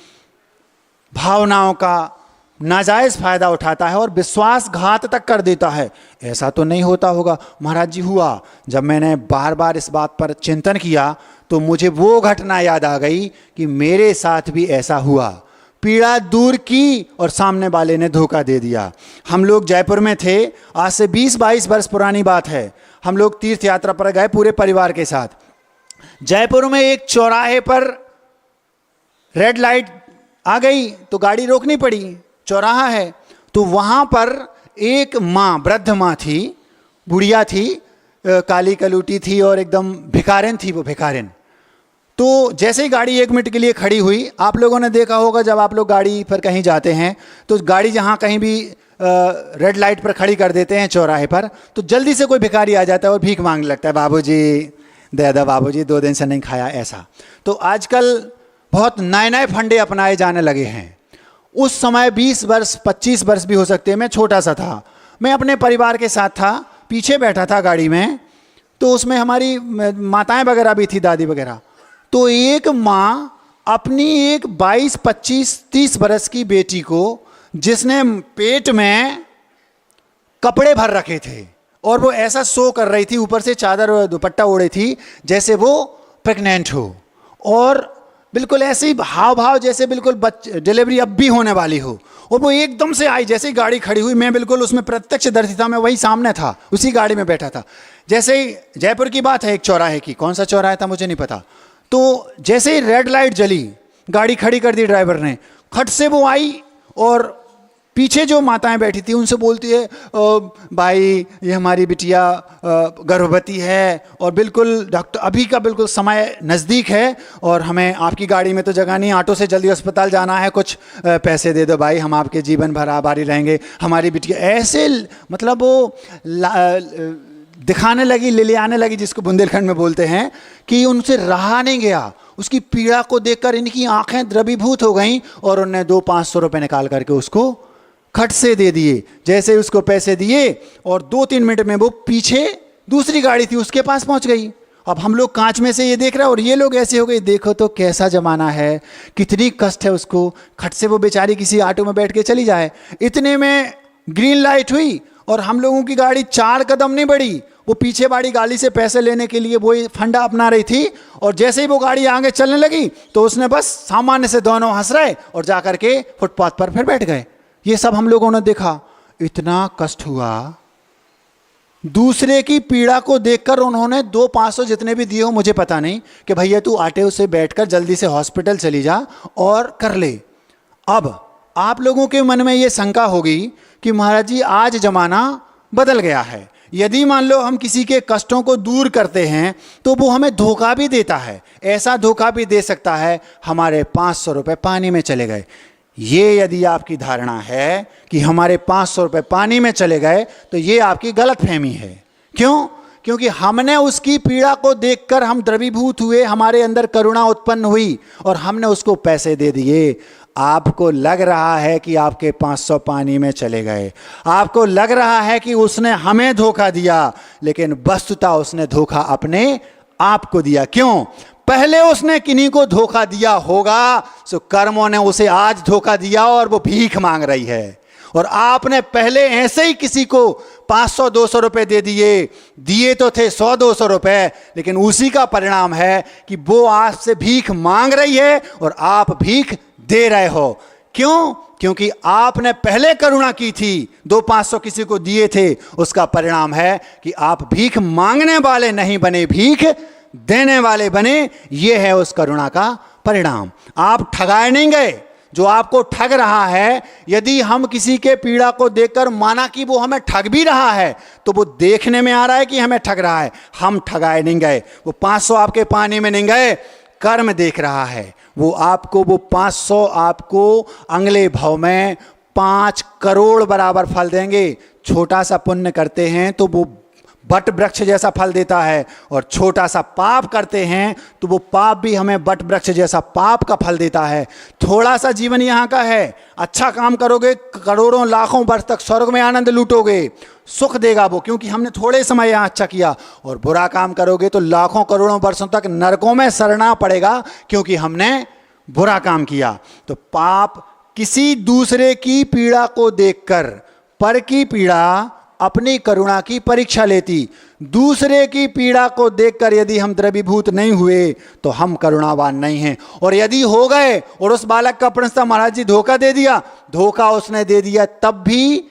भावनाओं का नाजायज़ फायदा उठाता है और विश्वासघात तक कर देता है। ऐसा तो नहीं होता होगा महाराज जी। हुआ। जब मैंने बार बार इस बात पर चिंतन किया तो मुझे वो घटना याद आ गई कि मेरे साथ भी ऐसा हुआ। पीड़ा दूर की और सामने वाले ने धोखा दे दिया। हम लोग जयपुर में थे, आज से 20-22 वर्ष पुरानी बात है। हम लोग तीर्थ यात्रा पर गए पूरे परिवार के साथ। जयपुर में एक चौराहे पर रेड लाइट आ गई तो गाड़ी रोकनी पड़ी, चौराहा है। तो वहाँ पर एक माँ, वृद्ध माँ थी, बुढ़िया थी, काली कलूटी थी और एकदम भिखारिन थी। वो भिखारिन तो जैसे ही गाड़ी 1 मिनट के लिए खड़ी हुई, आप लोगों ने देखा होगा जब आप लोग गाड़ी पर कहीं जाते हैं तो गाड़ी जहाँ कहीं भी रेड लाइट पर खड़ी कर देते हैं चौराहे पर, तो जल्दी से कोई भिखारी आ जाता है और भीख मांगने लगता है, बाबूजी दे दो बाबूजी, 2 दिन से नहीं खाया, ऐसा। तो आजकल बहुत नए नए फंडे अपनाए जाने लगे हैं। उस समय 20 वर्ष 25 वर्ष भी हो सकते हैं, मैं छोटा सा था, मैं अपने परिवार के साथ था, पीछे बैठा था गाड़ी में। तो उसमें हमारी माताएं वगैरह भी थी, दादी वगैरह। तो एक माँ अपनी एक 22, 25, 30 बरस की बेटी को, जिसने पेट में कपड़े भर रखे थे और वो ऐसा सो कर रही थी, ऊपर से चादर और दुपट्टा ओढ़े थी जैसे वो प्रेग्नेंट हो, और बिल्कुल ऐसे ही हाव भाव जैसे बिल्कुल डिलीवरी अब भी होने वाली हो। और वो एकदम से आई, जैसे ही गाड़ी खड़ी हुई, मैं बिल्कुल उसमें प्रत्यक्षदर्शी था, मैं वही सामने था, उसी गाड़ी में बैठा था। जैसे ही, जयपुर की बात है, एक चौराहे की, कौन सा चौराहा था मुझे नहीं पता। तो जैसे ही रेड लाइट जली, गाड़ी खड़ी कर दी ड्राइवर ने, खट से वो आई और पीछे जो माताएं बैठी थी उनसे बोलती है, भाई ये हमारी बिटिया गर्भवती है और बिल्कुल डॉक्टर अभी का बिल्कुल समय नज़दीक है और हमें आपकी गाड़ी में तो जगह नहीं, ऑटो से जल्दी अस्पताल जाना है, कुछ पैसे दे दो भाई, हम आपके जीवन भर आभारी रहेंगे, हमारी बिटिया। ऐसे मतलब वो दिखाने लगी, ले आने लगी, जिसको बुंदेलखंड में बोलते हैं, कि उनसे रहा नहीं गया। उसकी पीड़ा को देखकर इनकी आंखें द्रवीभूत हो गईं और उन्होंने 200-500 रुपये निकाल करके उसको खट से दे दिए। जैसे उसको पैसे दिए और 2-3 मिनट में वो पीछे दूसरी गाड़ी थी उसके पास पहुंच गई। अब हम लोग कांच में से ये देख रहे हैं और ये लोग ऐसे हो गए, देखो तो कैसा जमाना है, कितनी कष्ट है उसको। खट से वो बेचारी किसी ऑटो में बैठ के चली जाए। इतने में ग्रीन लाइट हुई और हम लोगों की गाड़ी 4 कदम नहीं बढ़ी, वो पीछे वाली गाड़ी से पैसे लेने के लिए वो फंडा अपना रही थी, और जैसे ही वो गाड़ी आगे चलने लगी तो उसने बस सामान्य से दोनों हंस रहे और जा करके फुटपाथ पर फिर बैठ गए। ये सब हम लोगों ने देखा। इतना कष्ट हुआ, दूसरे की पीड़ा को देखकर उन्होंने 200-500 जितने भी दिए हो मुझे पता नहीं, कि भैया तू ऑटो से बैठकर जल्दी से हॉस्पिटल चली जा और कर ले। अब आप लोगों के मन में ये शंका होगी कि महाराज जी आज जमाना बदल गया है, यदि मान लो हम किसी के कष्टों को दूर करते हैं तो वो हमें धोखा भी देता है, ऐसा धोखा भी दे सकता है हमारे 500 रुपये पानी में चले गए। ये यदि आपकी धारणा है कि हमारे 500 रुपये पानी में चले गए तो ये आपकी गलतफहमी है। क्यों? क्योंकि हमने उसकी पीड़ा को देखकर हम द्रवीभूत हुए, हमारे अंदर करुणा उत्पन्न हुई और हमने उसको पैसे दे दिए। आपको लग रहा है कि आपके 500 पानी में चले गए, आपको लग रहा है कि उसने हमें धोखा दिया, लेकिन वस्तुतः उसने धोखा अपने आप को दिया। क्यों? पहले उसने किन्हीं को धोखा दिया होगा, सो कर्मों ने उसे आज धोखा दिया और वो भीख मांग रही है। और आपने पहले ऐसे ही किसी को 500-200 रुपए दे दिए तो थे 100-200 रुपए, लेकिन उसी का परिणाम है कि वो आपसे भीख मांग रही है और आप भीख दे रहे हो। क्यों? क्योंकि आपने पहले करुणा की थी, 200-500 किसी को दिए थे, उसका परिणाम है कि आप भीख मांगने वाले नहीं बने, भीख देने वाले बने। ये है उस करुणा का परिणाम। आप ठगाए नहीं गए। जो आपको ठग रहा है, यदि हम किसी के पीड़ा को देखकर माना कि वो हमें ठग भी रहा है, तो वो देखने में आ रहा है कि हमें ठग रहा है, हम ठगाए नहीं गए। वो 500 आपके पानी में नहीं गए, कर्म देख रहा है। वो 500 आपको अगले भाव में 5 करोड़ बराबर फल देंगे। छोटा सा पुण्य करते हैं तो वो बट वृक्ष जैसा फल देता है, और छोटा सा पाप करते हैं तो वो पाप भी हमें बट वृक्ष जैसा पाप का फल देता है। थोड़ा सा जीवन यहाँ का है, अच्छा काम करोगे करोड़ों लाखों वर्ष तक स्वर्ग में आनंद लूटोगे, सुख देगा वो, क्योंकि हमने थोड़े समय यहाँ अच्छा किया। और बुरा काम करोगे तो लाखों करोड़ों वर्षों तक नरकों में सड़ना पड़ेगा, क्योंकि हमने बुरा काम किया। तो पाप किसी दूसरे की पीड़ा को देखकर पर की पीड़ा अपनी करुणा की परीक्षा लेती। दूसरे की पीड़ा को देखकर यदि हम द्रवीभूत नहीं हुए तो हम करुणावान नहीं हैं। और यदि हो गए और उस बालक का प्रश्न था महाराज जी धोखा दे दिया, धोखा उसने दे दिया, तब भी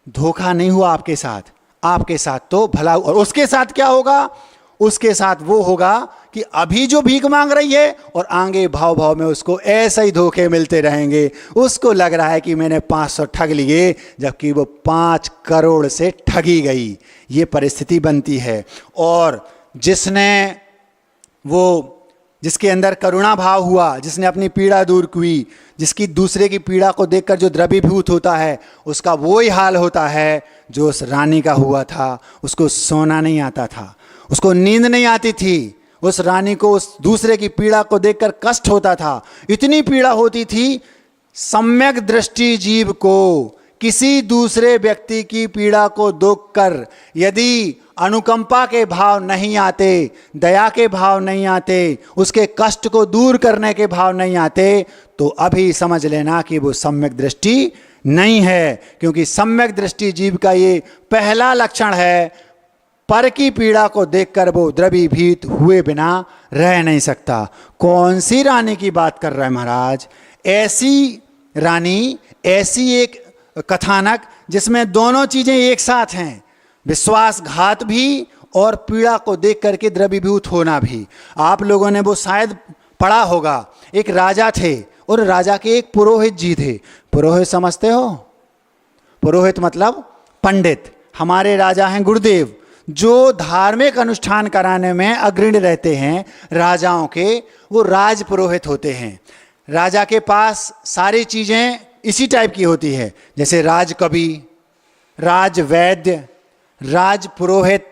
धोखा नहीं हुआ आपके साथ, आपके साथ तो भला। और उसके साथ क्या होगा? उसके साथ वो होगा कि अभी जो भीख मांग रही है और आगे भाव भाव में उसको ऐसे ही धोखे मिलते रहेंगे। उसको लग रहा है कि मैंने 500 ठग लिए, जबकि वो 5 करोड़ से ठगी गई। ये परिस्थिति बनती है। और जिसके अंदर करुणा भाव हुआ, जिसने अपनी पीड़ा दूर की, जिसकी दूसरे की पीड़ा को देखकर जो द्रवीभूत होता है, उसका वो ही हाल होता है जो उस रानी का हुआ था। उसको सोना नहीं आता था, उसको नींद नहीं आती थी, उस रानी को उस दूसरे की पीड़ा को देखकर कष्ट होता था। इतनी पीड़ा होती थी, सम्यक दृष्टि जीव को किसी दूसरे व्यक्ति की पीड़ा को देखकर यदि अनुकंपा के भाव नहीं आते, दया के भाव नहीं आते, उसके कष्ट को दूर करने के भाव नहीं आते, तो अभी समझ लेना कि वो सम्यक दृष्टि नहीं है। क्योंकि सम्यक दृष्टि जीव का ये पहला लक्षण है, पर की पीड़ा को देखकर वो द्रवीभूत हुए बिना रह नहीं सकता। कौन सी रानी की बात कर रहा है महाराज? ऐसी रानी, ऐसी एक कथानक जिसमें दोनों चीजें एक साथ हैं, विश्वासघात भी और पीड़ा को देख करके द्रवीभूत होना भी। आप लोगों ने वो शायद पढ़ा होगा। एक राजा थे और राजा के एक पुरोहित जी थे। पुरोहित समझते हो? पुरोहित मतलब पंडित। हमारे राजा हैं गुरुदेव, जो धार्मिक अनुष्ठान कराने में अग्रणी रहते हैं राजाओं के, वो राज पुरोहित होते हैं। राजा के पास सारी चीज़ें इसी टाइप की होती है, जैसे राज कवि, राज वैद्य, राज पुरोहित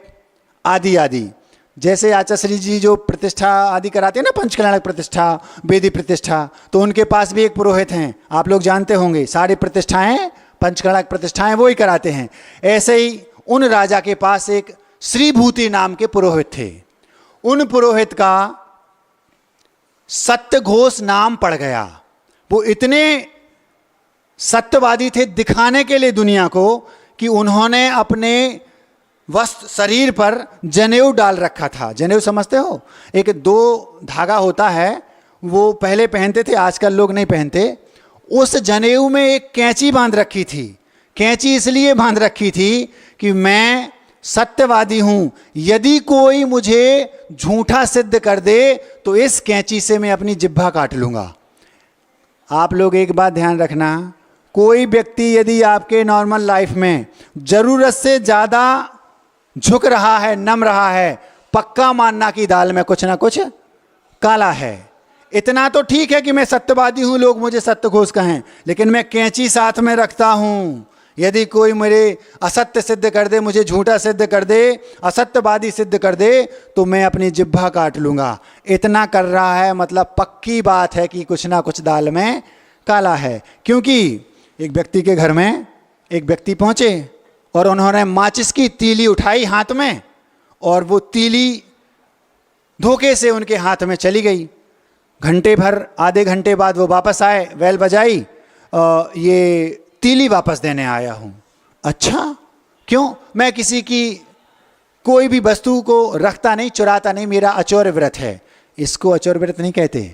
आदि आदि। जैसे आचार्य जी जो प्रतिष्ठा आदि कराते हैं ना, पंचकल्याणक प्रतिष्ठा, वेदी प्रतिष्ठा, तो उनके पास भी एक पुरोहित हैं। आप लोग जानते होंगे, सारी प्रतिष्ठाएं पंचकल्याणक प्रतिष्ठाएं वो ही कराते हैं। ऐसे ही उन राजा के पास एक श्रीभूति नाम के पुरोहित थे। उन पुरोहित का सत्यघोष नाम पड़ गया। वो इतने सत्यवादी थे दिखाने के लिए दुनिया को, कि उन्होंने अपने वस्त्र शरीर पर जनेऊ डाल रखा था। जनेऊ समझते हो? एक 2 धागा होता है, वो पहले पहनते थे, आजकल लोग नहीं पहनते। उस जनेऊ में एक कैंची बांध रखी थी। कैंची इसलिए बांध रखी थी कि मैं सत्यवादी हूं, यदि कोई मुझे झूठा सिद्ध कर दे तो इस कैंची से मैं अपनी जिह्वा काट लूंगा। आप लोग एक बात ध्यान रखना, कोई व्यक्ति यदि आपके नॉर्मल लाइफ में जरूरत से ज्यादा झुक रहा है, नम रहा है, पक्का मानना कि दाल में कुछ ना कुछ काला है। इतना तो ठीक है कि मैं सत्यवादी हूं, लोग मुझे सत्यघोष कहें, लेकिन मैं कैंची साथ में रखता हूं। यदि कोई मेरे असत्य सिद्ध कर दे, मुझे झूठा सिद्ध कर दे, असत्यवादी सिद्ध कर दे, तो मैं अपनी जिह्वा काट लूंगा। इतना कर रहा है मतलब पक्की बात है कि कुछ ना कुछ दाल में काला है। क्योंकि एक व्यक्ति के घर में एक व्यक्ति पहुंचे और उन्होंने माचिस की तीली उठाई हाथ में, और वो तीली धोखे से उनके हाथ में चली गई। घंटे भर, आधे घंटे बाद वो वापस आए, बेल बजाई, ये तीली वापस देने आया हूं। अच्छा, क्यों? मैं किसी की कोई भी वस्तु को रखता नहीं, चुराता नहीं, मेरा अचौर्य व्रत है। इसको अचौर्य व्रत नहीं कहते।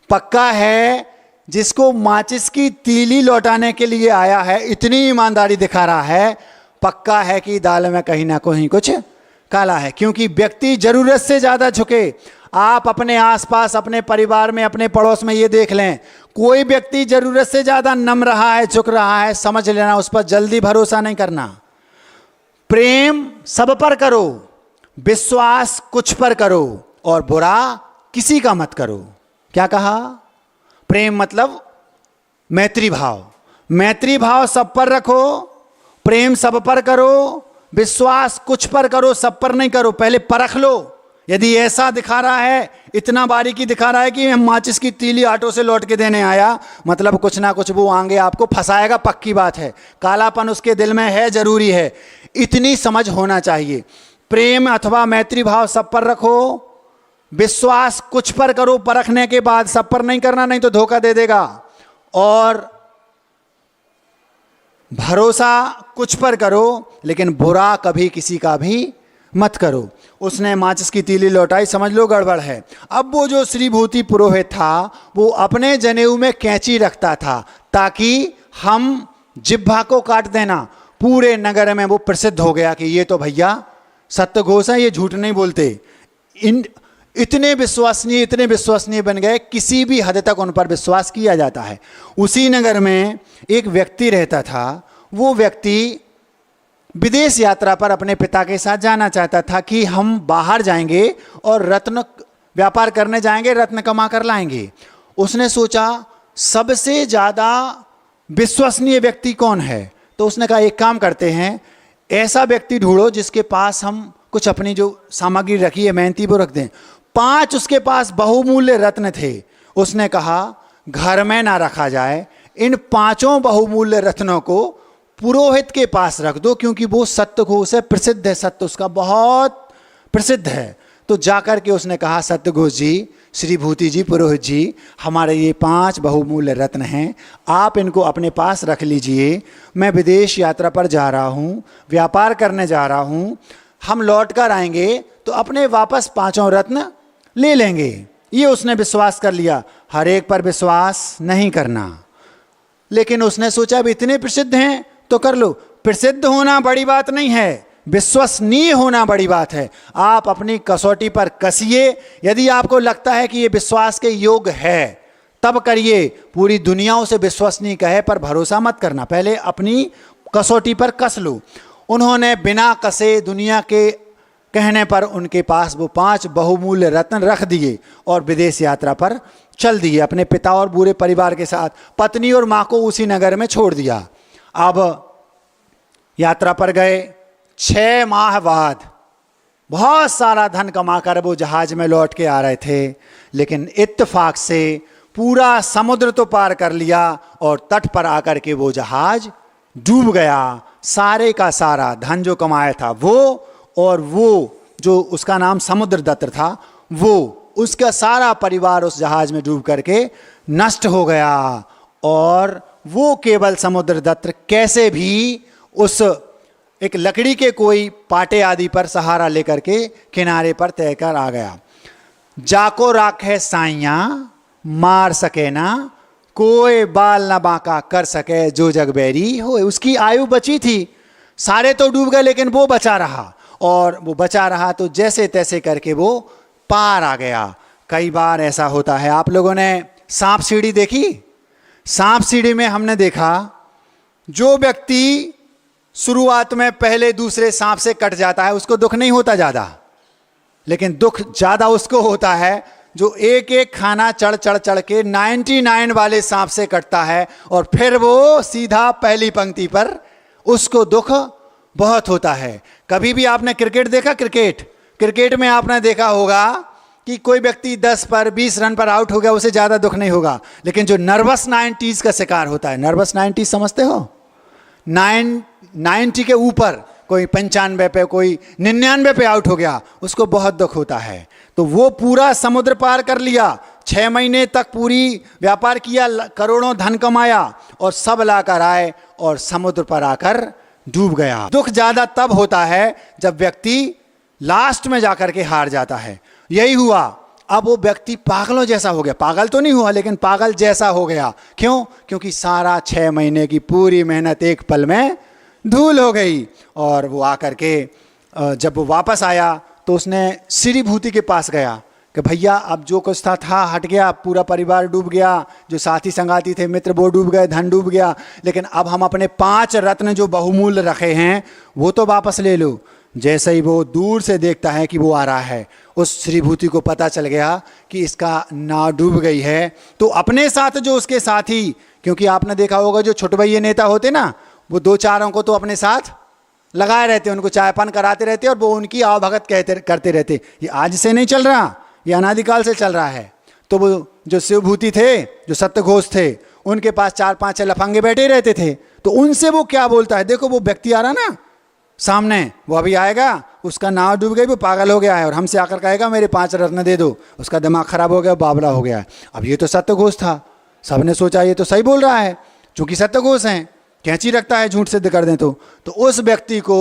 पक्का है जिसको माचिस की तीली लौटाने के लिए आया है, इतनी ईमानदारी दिखा रहा है, पक्का है कि दाल में कहीं ना कहीं कुछ काला है। क्योंकि व्यक्ति जरूरत से ज्यादा झुके। आप अपने आसपास, अपने परिवार में, अपने पड़ोस में ये देख लें, कोई व्यक्ति जरूरत से ज्यादा नम रहा है, झुक रहा है, समझ लेना उस पर जल्दी भरोसा नहीं करना। प्रेम सब पर करो, विश्वास कुछ पर करो, और बुरा किसी का मत करो। क्या कहा? प्रेम मतलब मैत्री भाव। मैत्री भाव सब पर रखो, प्रेम सब पर करो, विश्वास कुछ पर करो, सब पर नहीं करो। पहले परख लो। यदि ऐसा दिखा रहा है, इतना बारीकी दिखा रहा है कि हम माचिस की तीली ऑटो से लौट के देने आया, मतलब कुछ ना कुछ वो आगे आपको फंसाएगा, पक्की बात है। कालापन उसके दिल में है, जरूरी है। इतनी समझ होना चाहिए। प्रेम अथवा मैत्री भाव सब पर रखो, विश्वास कुछ पर करो, परखने के बाद, सब पर नहीं करना, नहीं तो धोखा दे देगा। और भरोसा कुछ पर करो, लेकिन बुरा कभी किसी का भी मत करो। उसने माचिस की तीली लौटाई, समझ लो गड़बड़ है। अब वो जो श्रीभूति पुरोहित था, वो अपने जनेऊ में कैंची रखता था ताकि हम जिह्वा को काट देना। पूरे नगर में वो प्रसिद्ध हो गया कि ये तो भैया सत्यघोष है, ये झूठ नहीं बोलते। इतने विश्वसनीय बन गए, किसी भी हद तक उन पर विश्वास किया जाता है। उसी नगर में एक व्यक्ति रहता था। वो व्यक्ति विदेश यात्रा पर अपने पिता के साथ जाना चाहता था कि हम बाहर जाएंगे और रत्न व्यापार करने जाएंगे, रत्न कमा कर लाएंगे। उसने सोचा सबसे ज़्यादा विश्वसनीय व्यक्ति कौन है, तो उसने कहा एक काम करते हैं, ऐसा व्यक्ति ढूंढो जिसके पास हम कुछ अपनी जो सामग्री रखी है मेहनती वो रख दें। 5 उसके पास बहुमूल्य रत्न थे। उसने कहा घर में ना रखा जाए, इन 5 बहुमूल्य रत्नों को पुरोहित के पास रख दो, क्योंकि वो सत्यघोष है, प्रसिद्ध है, सत्य उसका बहुत प्रसिद्ध है। तो जाकर के उसने कहा सत्यघोष जी, श्रीभूति जी, पुरोहित जी, हमारे ये 5 बहुमूल्य रत्न हैं, आप इनको अपने पास रख लीजिए। मैं विदेश यात्रा पर जा रहा हूँ, व्यापार करने जा रहा हूँ, हम लौट कर आएंगे तो अपने वापस 5 रत्न ले लेंगे। ये उसने विश्वास कर लिया। हर एक पर विश्वास नहीं करना, लेकिन उसने सोचा अब इतने प्रसिद्ध हैं तो कर लो। प्रसिद्ध होना बड़ी बात नहीं है, विश्वसनीय होना बड़ी बात है। आप अपनी कसौटी पर कसिए। यदि आपको लगता है कि ये विश्वास के योग्य है तब करिए। पूरी दुनिया उसे विश्वसनीय कहे पर भरोसा मत करना, पहले अपनी कसौटी पर कस लो। उन्होंने बिना कसे, दुनिया के कहने पर उनके पास वो 5 बहुमूल्य रत्न रख दिए और विदेश यात्रा पर चल दिए अपने पिता और पूरे परिवार के साथ। पत्नी और माँ को उसी नगर में छोड़ दिया। अब यात्रा पर गए। 6 माह बाद बहुत सारा धन कमाकर वो जहाज में लौट के आ रहे थे, लेकिन इत्तेफाक से पूरा समुद्र तो पार कर लिया और तट पर आकर के वो जहाज डूब गया। सारे का सारा धन जो कमाया था वो, और वो जो उसका नाम समुद्रदत्त था, वो उसका सारा परिवार उस जहाज में डूब करके नष्ट हो गया। और वो केवल समुद्रदत्त कैसे भी उस एक लकड़ी के कोई पाटे आदि पर सहारा लेकर के किनारे पर तय कर आ गया। जाको राखे साइया मार सके ना, कोई बाल न बांका कर सके जो जग बैरी हो। उसकी आयु बची थी, सारे तो डूब गए लेकिन वो बचा रहा। और वो बचा रहा, तो जैसे तैसे करके वो पार आ गया। कई बार ऐसा होता है। आप लोगों ने सांप सीढ़ी देखी? सांप सीढ़ी में हमने देखा जो व्यक्ति शुरुआत में पहले दूसरे सांप से कट जाता है उसको दुख नहीं होता ज़्यादा, लेकिन दुख ज़्यादा उसको होता है जो एक एक खाना चढ़ चढ़ चढ़ के 99 वाले सांप से कटता है और फिर वो सीधा पहली पंक्ति पर, उसको दुख बहुत होता है। कभी भी आपने क्रिकेट देखा? क्रिकेट में आपने देखा होगा कि कोई व्यक्ति 10 पर 20 रन पर आउट हो गया, उसे ज़्यादा दुख नहीं होगा, लेकिन जो नर्वस 90s का शिकार होता है, नर्वस 90s समझते हो? 90 के ऊपर कोई 95 पे, कोई 99 पे आउट हो गया, उसको बहुत दुख होता है। तो वो पूरा समुद्र पार कर लिया, 6 महीने तक पूरी व्यापार किया, करोड़ों धन कमाया और सब लाकर आए और समुद्र पर आकर डूब गया। दुख ज़्यादा तब होता है जब व्यक्ति लास्ट में जाकर के हार जाता है। यही हुआ। अब वो व्यक्ति पागलों जैसा हो गया, पागल तो नहीं हुआ लेकिन पागल जैसा हो गया। क्यों? क्योंकि सारा 6 महीने की पूरी मेहनत एक पल में धूल हो गई। और वो आकर के जब वो वापस आया तो उसने श्री भूति के पास गया कि भैया अब जो कुछ था हट गया, पूरा परिवार डूब गया, जो साथी संगाती थे मित्र वो डूब गए, धन डूब गया, लेकिन अब हम अपने 5 रत्न जो बहुमूल्य रखे हैं वो तो वापस ले लो। जैसे ही वो दूर से देखता है कि वो आ रहा है, उस श्रीभूति को पता चल गया कि इसका नाव डूब गई है। तो अपने साथ जो उसके साथी, क्योंकि आपने देखा होगा जो छुटभइये नेता होते ना, वो 2-4 को तो अपने साथ लगाए रहते, उनको चाय पान कराते रहते और वो उनकी आवभगत करते रहते। ये आज से नहीं चल रहा, ये अनादिकाल से चल रहा है। तो वो जो शिवभूति थे, जो सत्यघोष थे, उनके पास 4-5 लफंगे बैठे रहते थे। तो उनसे वो क्या बोलता है, देखो वो व्यक्ति आ रहा ना सामने, वो अभी आएगा, उसका नाव डूब गई, वो पागल हो गया है और हमसे आकर कहेगा मेरे 5 रत्न दे दो, उसका दिमाग खराब हो गया, बावला हो गया है। अब ये तो सत्यघोष था, सबने सोचा ये तो सही बोल रहा है, चूंकि सत्यघोष हैं, कैंची रखता है झूठ सिद्ध कर दें तो उस व्यक्ति को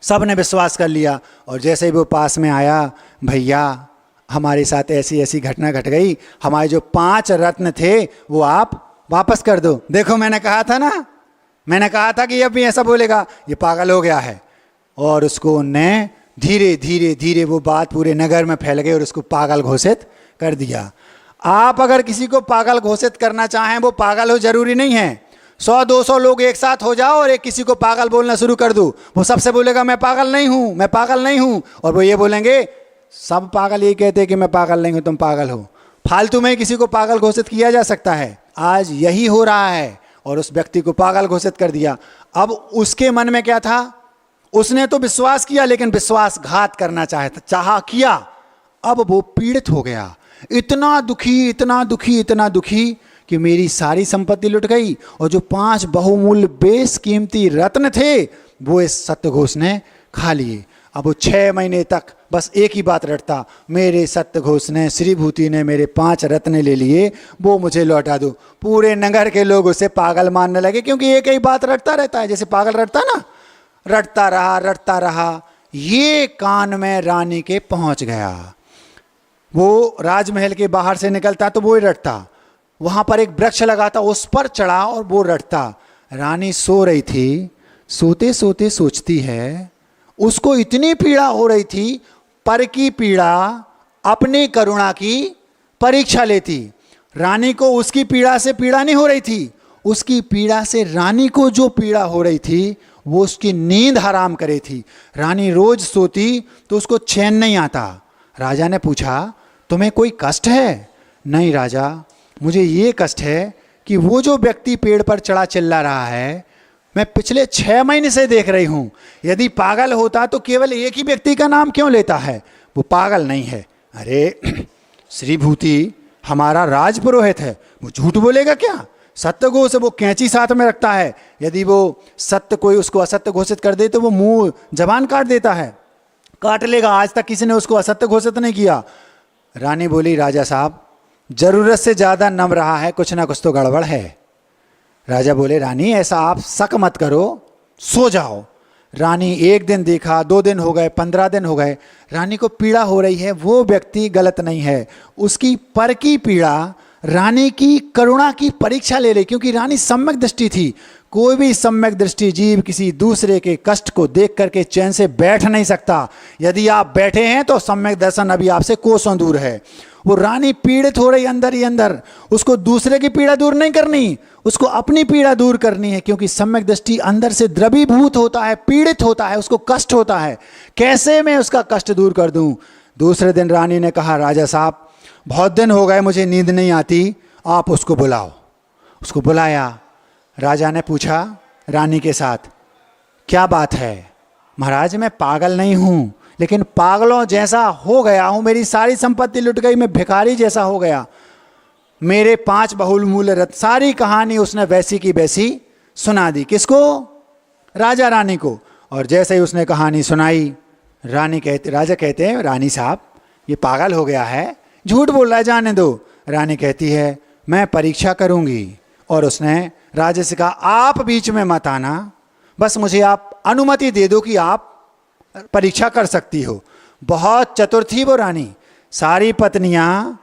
सबने विश्वास कर लिया। और जैसे ही वो पास में आया, भैया हमारे साथ ऐसी ऐसी घटना घट गई, हमारे जो 5 रत्न थे वो आप वापस कर दो। देखो मैंने कहा था ना, मैंने कहा था कि अब भी ऐसा बोलेगा, ये पागल हो गया है। और उसको उनने धीरे धीरे धीरे वो बात पूरे नगर में फैल गई और उसको पागल घोषित कर दिया। आप अगर किसी को पागल घोषित करना चाहें, वो पागल हो जरूरी नहीं है। 100-200 लोग एक साथ हो जाओ और एक किसी को पागल बोलना शुरू कर दो, वो सबसे बोलेगा मैं पागल नहीं हूँ, मैं पागल नहीं हूँ। और वो ये बोलेंगे, सब पागल ये कहते हैं कि मैं पागल नहीं हूँ, तुम पागल हो। फालतू में किसी को पागल घोषित किया जा सकता है। आज यही हो रहा है और उस व्यक्ति को पागल घोषित कर दिया। अब उसके मन में क्या था, उसने तो विश्वास किया लेकिन विश्वासघात करना किया। अब वो पीड़ित हो गया, इतना दुखी, इतना दुखी, इतना दुखी कि मेरी सारी संपत्ति लुट गई और जो 5 बहुमूल्य बेशकीमती रत्न थे वो इस सत्यघोष ने खा लिए। अब वो 6 महीने तक बस एक ही बात रटता, मेरे सत्यघोष ने, श्रीभूति ने मेरे 5 रत्न ले लिए, वो मुझे लौटा दो। पूरे नगर के लोग उसे पागल मानने लगे, क्योंकि एक ही बात रटता रहता है, जैसे पागल रटता ना, रटता रहा। ये कान में रानी के पहुंच गया। वो राजमहल के बाहर से निकलता तो वो ही रटता, वहां पर एक वृक्ष लगा था, उस पर चढ़ा और वो रटता। रानी सो रही थी, सोते सोते सोचती है, उसको इतनी पीड़ा हो रही थी, पर की पीड़ा अपनी करुणा की परीक्षा लेती। रानी को उसकी पीड़ा से पीड़ा नहीं हो रही थी, उसकी पीड़ा से रानी को जो पीड़ा हो रही थी वो उसकी नींद हराम करे थी। रानी रोज सोती तो उसको चैन नहीं आता। राजा ने पूछा, तुम्हें कोई कष्ट है? नहीं राजा, मुझे ये कष्ट है कि वो जो व्यक्ति पेड़ पर चढ़ा चिल्ला रहा है, मैं पिछले 6 महीने से देख रही हूँ। यदि पागल होता तो केवल एक ही व्यक्ति का नाम क्यों लेता है? वो पागल नहीं है। अरे श्रीभूति हमारा राजपुरोहित है, वो झूठ बोलेगा क्या? सत्यघोष वो कैंची साथ में रखता है, यदि वो सत्य कोई उसको असत्य घोषित कर दे तो वो मुंह जबान काट देता है, काट लेगा। आज तक किसी ने उसको असत्य घोषित नहीं किया। रानी बोली, राजा साहब जरूरत से ज़्यादा नम रहा है, कुछ ना कुछ तो गड़बड़ है। राजा बोले, रानी ऐसा आप शक मत करो, सो जाओ। रानी 1 दिन देखा, 2 दिन हो गए, 15 दिन हो गए, रानी को पीड़ा हो रही है। वो व्यक्ति गलत नहीं है, उसकी पर की पीड़ा रानी की करुणा की परीक्षा ले रही, क्योंकि रानी सम्यक दृष्टि थी। कोई भी सम्यक दृष्टि जीव किसी दूसरे के कष्ट को देख करके चैन से बैठ नहीं सकता। यदि आप बैठे हैं तो सम्यक दर्शन अभी आपसे कोसों दूर है। वो रानी पीड़ित हो रही अंदर ही अंदर, उसको दूसरे की पीड़ा दूर नहीं करनी, उसको अपनी पीड़ा दूर करनी है, क्योंकि सम्यक दृष्टि अंदर से द्रवीभूत होता है, पीड़ित होता है, उसको कष्ट होता है। कैसे मैं उसका कष्ट दूर कर दूं? दूसरे दिन रानी ने कहा, राजा साहब बहुत दिन हो गए मुझे नींद नहीं आती, आप उसको बुलाओ। उसको बुलाया। राजा ने पूछा रानी के साथ, क्या बात है? महाराज मैं पागल नहीं हूं, लेकिन पागलों जैसा हो गया हूं, मेरी सारी संपत्ति लुट गई, मैं भिखारी जैसा हो गया, मेरे 5 बहुमूल्य रत्न। सारी कहानी उसने वैसी की वैसी सुना दी। किसको? राजा रानी को। और जैसे ही उसने कहानी सुनाई, राजा कहते हैं, रानी साहब ये पागल हो गया है, झूठ बोल रहा है, जाने दो। रानी कहती है मैं परीक्षा करूंगी। और उसने राजा से कहा, आप बीच में मत आना, बस मुझे आप अनुमति दे दो कि आप परीक्षा कर सकती हो। बहुत चतुर थी वो रानी। सारी पत्नियां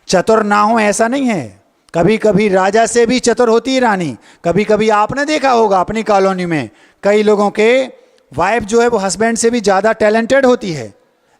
चतुर ना हो ऐसा नहीं है, कभी कभी राजा से भी चतुर होती है रानी। कभी कभी आपने देखा होगा अपनी कॉलोनी में कई लोगों के वाइफ जो है वो हस्बैंड से भी ज़्यादा टैलेंटेड होती है,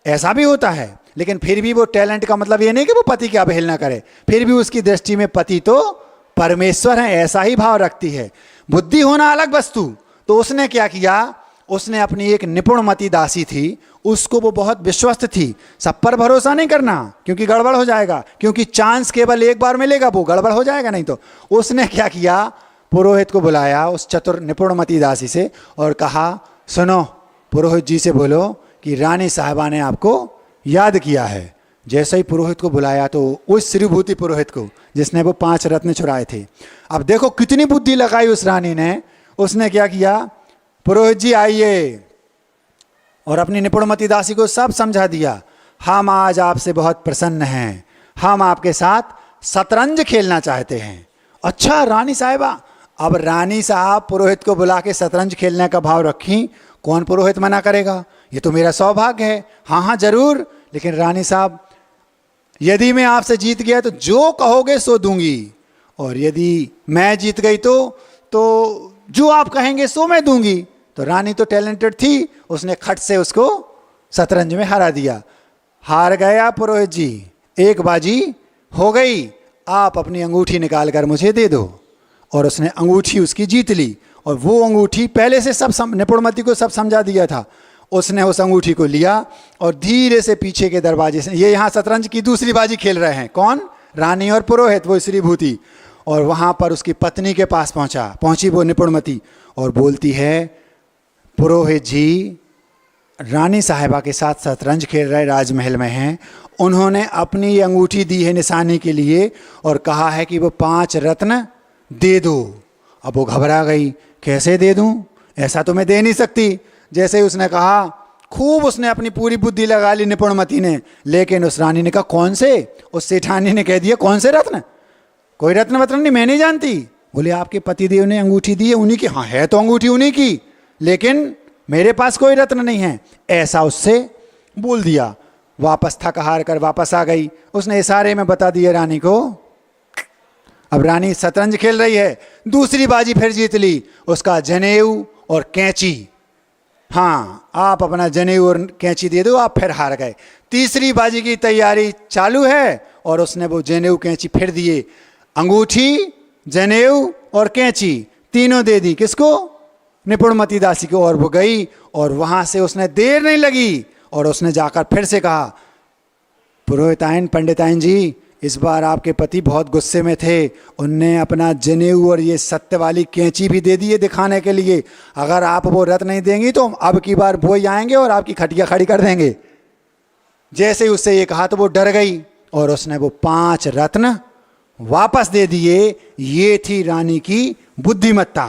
ऐसा भी होता है। लेकिन फिर भी वो टैलेंट का मतलब ये नहीं कि वो पति की अवहेलना करे, फिर भी उसकी दृष्टि में पति तो परमेश्वर है, ऐसा ही भाव रखती है। बुद्धि होना अलग वस्तु। तो उसने क्या किया, उसने अपनी एक निपुणमती दासी थी, उसको वो बहुत विश्वस्त थी। सब पर भरोसा नहीं करना क्योंकि गड़बड़ हो जाएगा, क्योंकि चांस केवल एक बार मिलेगा, वो गड़बड़ हो जाएगा नहीं तो। उसने क्या किया, पुरोहित को बुलाया उस चतुर निपुणमती दासी से और कहा, सुनो पुरोहित जी से बोलो कि रानी साहिबा ने आपको याद किया है। जैसे ही पुरोहित को बुलाया तो उस श्रीभूति पुरोहित को जिसने वो 5 रत्न चुराए थे, अब देखो कितनी बुद्धि लगाई उस रानी ने। उसने क्या किया, पुरोहित जी आइए, और अपनी निपुणमती दासी को सब समझा दिया। हम आज आपसे बहुत प्रसन्न हैं, हम आपके साथ शतरंज खेलना चाहते हैं। अच्छा रानी साहिबा। अब रानी साहब पुरोहित को बुला के शतरंज खेलने का भाव रखी, कौन पुरोहित मना करेगा, ये तो मेरा सौभाग्य है, हाँ हाँ जरूर। लेकिन रानी साहब यदि मैं आपसे जीत गया तो जो कहोगे सो दूंगी, और यदि मैं जीत गई तो जो आप कहेंगे सो मैं दूंगी। तो रानी तो टैलेंटेड थी, उसने खट से उसको शतरंज में हरा दिया। हार गया पुरोहित जी, एक बाजी हो गई, आप अपनी अंगूठी निकाल कर मुझे दे दो। और उसने अंगूठी उसकी जीत ली, और वो अंगूठी पहले से सब निपुणमती को सब समझा दिया था। उसने उस अंगूठी को लिया और धीरे से पीछे के दरवाजे से, ये यहाँ शतरंज की दूसरी बाजी खेल रहे हैं, कौन? रानी और पुरोहित, वो श्रीभूति। और वहाँ पर उसकी पत्नी के पास पहुँची वो निपुणमती और बोलती है, पुरोहित जी रानी साहिबा के साथ शतरंज खेल रहे राजमहल में हैं, उन्होंने अपनी अंगूठी दी है निशानी के लिए और कहा है कि वो 5 रत्न दे दो। अब वो घबरा गई, कैसे दे दूं, ऐसा तो मैं दे नहीं सकती। जैसे ही उसने कहा, खूब उसने अपनी पूरी बुद्धि लगा ली निपुणमती ने, लेकिन उस रानी ने कहा कौन से? उस सेठानी ने कह दिया कौन से रत्न, कोई रत्न वत्न नहीं, मैं नहीं जानती। बोले आपके पतिदेव ने अंगूठी दी है उन्हीं की। हाँ है तो अंगूठी उन्हीं की, लेकिन मेरे पास कोई रत्न नहीं है, ऐसा उससे बोल दिया। वापस थक हार कर वापस आ गई, उसने इशारे में बता दिया रानी को। अब रानी शतरंज खेल रही है, दूसरी बाजी फिर जीत ली, उसका जनेऊ और कैंची। हाँ आप अपना जनेऊ और कैंची दे दो, आप फिर हार गए। तीसरी बाजी की तैयारी चालू है और उसने वो जनेऊ कैंची फिर दिए, अंगूठी जनेऊ और कैंची तीनों दे दी। किसको? निपुणमती दासी को। और वो गई और वहां से उसने देर नहीं लगी और उसने जाकर फिर से कहा, पुरोहिताइन पंडिताइन जी इस बार आपके पति बहुत गुस्से में थे, उनने अपना जनेऊ और ये सत्य वाली कैंची भी दे दी है दिखाने के लिए। अगर आप वो रत्न नहीं देंगी तो अब की बार वो ही आएंगे और आपकी खटिया खड़ी कर देंगे। जैसे ही उससे ये कहा तो वो डर गई और उसने वो 5 रत्न वापस दे दिए। ये थी रानी की बुद्धिमत्ता।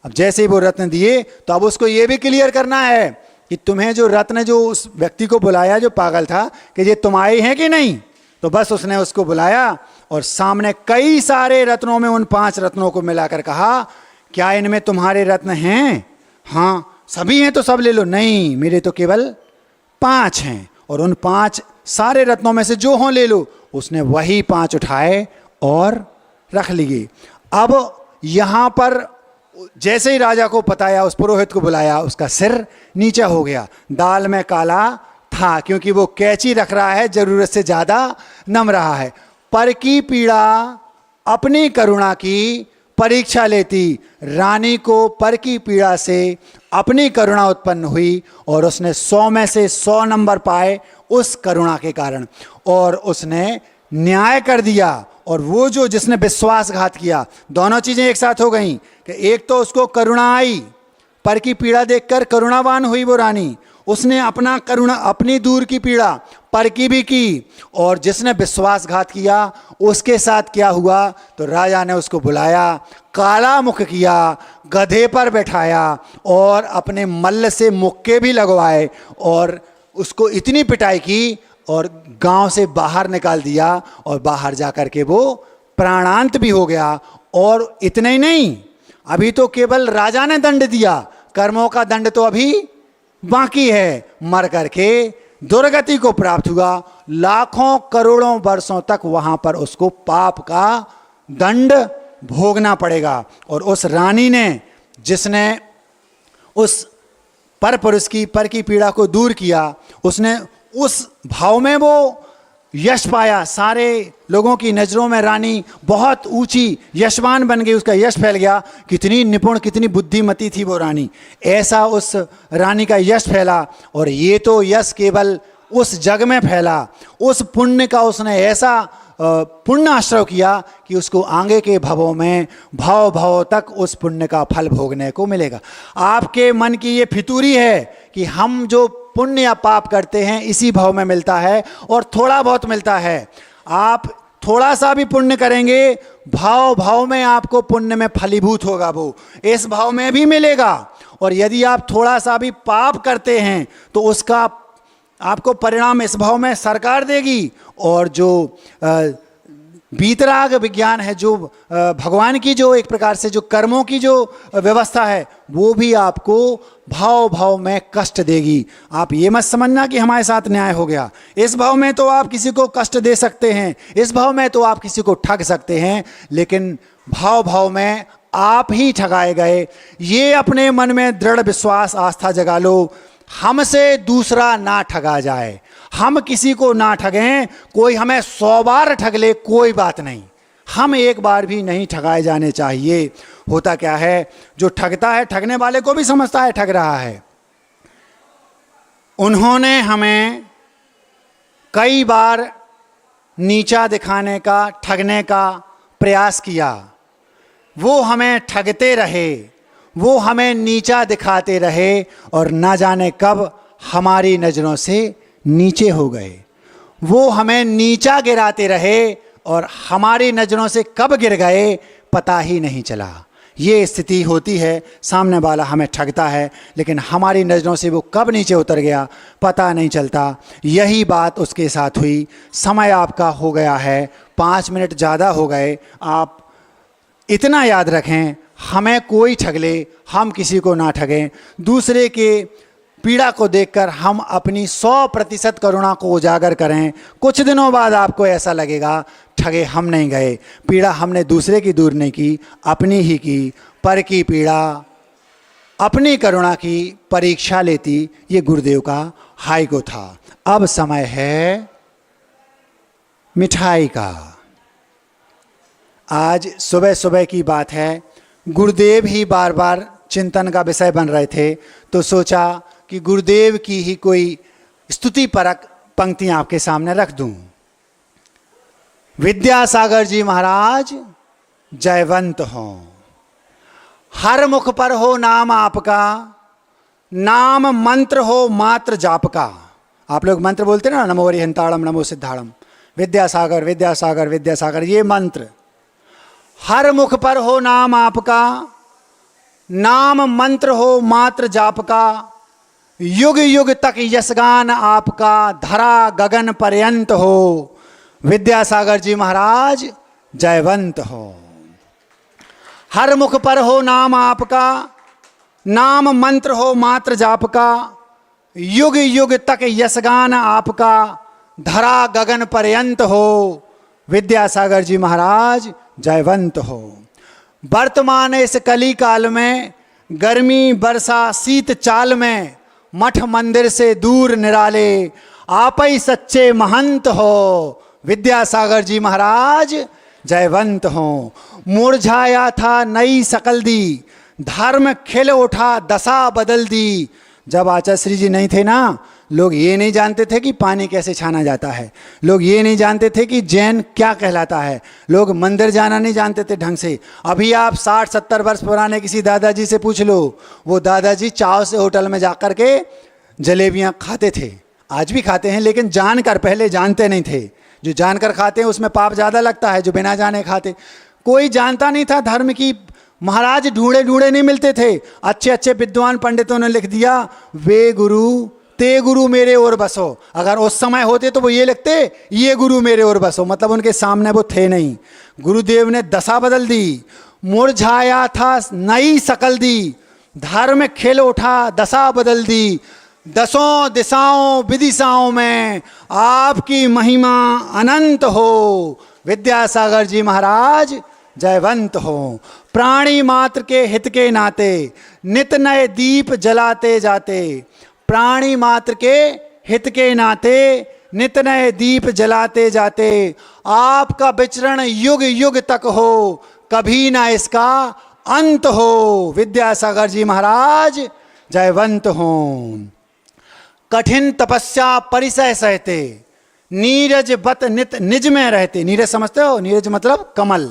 अब जैसे ही वो रत्न दिए तो अब उसको ये भी क्लियर करना है कि तुम्हें जो रत्न, जो उस व्यक्ति को बुलाया जो पागल था, कि ये तुम्हारे हैं कि नहीं। तो बस उसने उसको बुलाया और सामने कई सारे रत्नों में उन 5 रत्नों को मिलाकर कहा, क्या इनमें तुम्हारे रत्न हैं? हाँ सभी हैं तो सब ले लो। नहीं मेरे तो केवल 5 हैं, और उन 5 सारे रत्नों में से जो हों ले लो। उसने वही 5 उठाए और रख लिए। अब यहाँ पर जैसे ही राजा को बताया, उस पुरोहित को बुलाया, उसका सिर नीचा हो गया। दाल में काला था, क्योंकि वो कैंची रख रहा है, जरूरत से ज्यादा नम रहा है। पर की पीड़ा अपनी करुणा की परीक्षा लेती। रानी को पर की पीड़ा से अपनी करुणा उत्पन्न हुई और उसने 100 में से 100 नंबर पाए उस करुणा के कारण, और उसने न्याय कर दिया। और वो जो जिसने विश्वासघात किया, दोनों चीजें एक साथ हो गई कि एक तो उसको करुणा आई, पर की पीड़ा देखकर करुणावान हुई वो रानी, उसने अपना करुणा, अपनी दूर की पीड़ा पर की भी की, और जिसने विश्वासघात किया उसके साथ क्या हुआ, तो राजा ने उसको बुलाया, काला मुख किया, गधे पर बैठाया और अपने मल्ल से मुक्के भी लगवाए और उसको इतनी पिटाई की और गांव से बाहर निकाल दिया, और बाहर जाकर के वो प्राणांत भी हो गया। और इतना ही नहीं, अभी तो केवल राजा ने दंड दिया, कर्मों का दंड तो अभी बाकी है। मर करके दुर्गति को प्राप्त हुआ, लाखों करोड़ों वर्षों तक वहां पर उसको पाप का दंड भोगना पड़ेगा। और उस रानी ने, जिसने उस पर पुरुष की पर की पीड़ा को दूर किया, उसने उस भाव में वो यश पाया। सारे लोगों की नज़रों में रानी बहुत ऊंची यशवान बन गई, उसका यश फैल गया। कितनी निपुण, कितनी बुद्धिमती थी वो रानी, ऐसा उस रानी का यश फैला। और ये तो यश केवल उस जग में फैला, उस पुण्य का उसने ऐसा पुण्य आश्रय किया कि उसको आगे के भवों में भाव भाव तक उस पुण्य का फल भोगने को मिलेगा। आपके मन की ये फितूरी है कि हम जो पुण्य या पाप करते हैं इसी भाव में मिलता है, और थोड़ा बहुत मिलता है। आप थोड़ा सा भी पुण्य करेंगे, भाव भाव में आपको पुण्य में फलीभूत होगा, वो इस भाव में भी मिलेगा। और यदि आप थोड़ा सा भी पाप करते हैं तो उसका आपको परिणाम इस भाव में सरकार देगी। और जो बीतराग विज्ञान है, जो भगवान की जो एक प्रकार से जो कर्मों की जो व्यवस्था है, वो भी आपको भाव भाव में कष्ट देगी। आप ये मत समझना कि हमारे साथ न्याय हो गया। इस भाव में तो आप किसी को कष्ट दे सकते हैं, इस भाव में तो आप किसी को ठग सकते हैं, लेकिन भाव भाव में आप ही ठगाए गए। ये अपने मन में दृढ़ विश्वास आस्था जगा लो, हमसे दूसरा ना ठगा जाए, हम किसी को ना ठगें। कोई हमें 100 बार ठग ले कोई बात नहीं, हम एक बार भी नहीं ठगाए जाने चाहिए। होता क्या है, जो ठगता है ठगने वाले को भी समझता है ठग रहा है। उन्होंने हमें कई बार नीचा दिखाने का, ठगने का प्रयास किया, वो हमें ठगते रहे, वो हमें नीचा दिखाते रहे, और ना जाने कब हमारी नज़रों से नीचे हो गए। वो हमें नीचा गिराते रहे और हमारी नज़रों से कब गिर गए पता ही नहीं चला। ये स्थिति होती है, सामने वाला हमें ठगता है लेकिन हमारी नज़रों से वो कब नीचे उतर गया पता नहीं चलता। यही बात उसके साथ हुई। समय आपका हो गया है, 5 मिनट ज़्यादा हो गए। आप इतना याद रखें, हमें कोई ठग ले, हम किसी को ना ठगें। दूसरे के पीड़ा को देखकर हम अपनी 100% करुणा को उजागर करें। कुछ दिनों बाद आपको ऐसा लगेगा ठगे हम नहीं गए, पीड़ा हमने दूसरे की दूर नहीं की, अपनी ही की। पर की पीड़ा अपनी करुणा की परीक्षा लेती, ये गुरुदेव का हाइको था। अब समय है मिठाई का। आज सुबह सुबह की बात है, गुरुदेव ही बार बार चिंतन का विषय बन रहे थे, तो सोचा कि गुरुदेव की ही कोई स्तुति परक पंक्तियां आपके सामने रख दूं। विद्यासागर जी महाराज जयवंत हो, हर मुख पर हो नाम आपका, नाम मंत्र हो मात्र जाप का। आप लोग मंत्र बोलते ना, नमो हरिहंताड़म नमो सिद्धाड़म, विद्यासागर विद्यासागर विद्यासागर, ये मंत्र। हर मुख पर हो नाम आपका, नाम मंत्र हो मात्र जाप का, युग युग तक यशगान आपका, धरा गगन पर्यंत हो। विद्यासागर जी महाराज जयवंत हो। हर मुख पर हो नाम आपका, नाम मंत्र हो मात्र जाप का, युग युग तक यशगान आपका, धरा गगन पर्यंत हो। विद्यासागर जी महाराज जयवंत हो। वर्तमान इस कली काल में गर्मी वर्षा शीत चाल में मठ मंदिर से दूर निराले आप ही सच्चे महंत हो। विद्यासागर जी महाराज जयवंत हो। मुरझाया था नई शकल दी, धर्म खिल उठा दशा बदल दी। जब आचार्य श्री जी नहीं थे ना, लोग ये नहीं जानते थे कि पानी कैसे छाना जाता है, लोग ये नहीं जानते थे कि जैन क्या कहलाता है, लोग मंदिर जाना नहीं जानते थे ढंग से। अभी आप 60-70 वर्ष पुराने किसी दादाजी से पूछ लो, वो दादाजी चाव से होटल में जा कर के जलेबियाँ खाते थे, आज भी खाते हैं, लेकिन जानकर, पहले जानते नहीं थे। जो जानकर खाते हैं उसमें पाप ज़्यादा लगता है, जो बिना जाने खाते। कोई जानता नहीं था धर्म की। महाराज ढूंढे ढूंढे नहीं मिलते थे। अच्छे अच्छे विद्वान पंडितों ने लिख दिया, वे गुरु ते गुरु मेरे और बसो। अगर उस समय होते तो वो ये लिखते, ये गुरु मेरे और बसो, मतलब उनके सामने वो थे नहीं। गुरुदेव ने दशा बदल दी। मुरझाया था नई शकल दी, धर्म खिल उठा दशा बदल दी। दसों दिशाओं विदिशाओं में आपकी महिमा अनंत हो। विद्यासागर जी महाराज जयवंत हो। प्राणी मात्र के हित के नाते नित नए दीप जलाते जाते। प्राणी मात्र के हित के नाते नित नए दीप जलाते जाते। आपका विचरण युग युग तक हो, कभी ना इसका अंत हो। विद्यासागर जी महाराज जयवंत हो। कठिन तपस्या परिसय सहते, नीरज बत नित निज में रहते। नीरज समझते हो? नीरज मतलब कमल।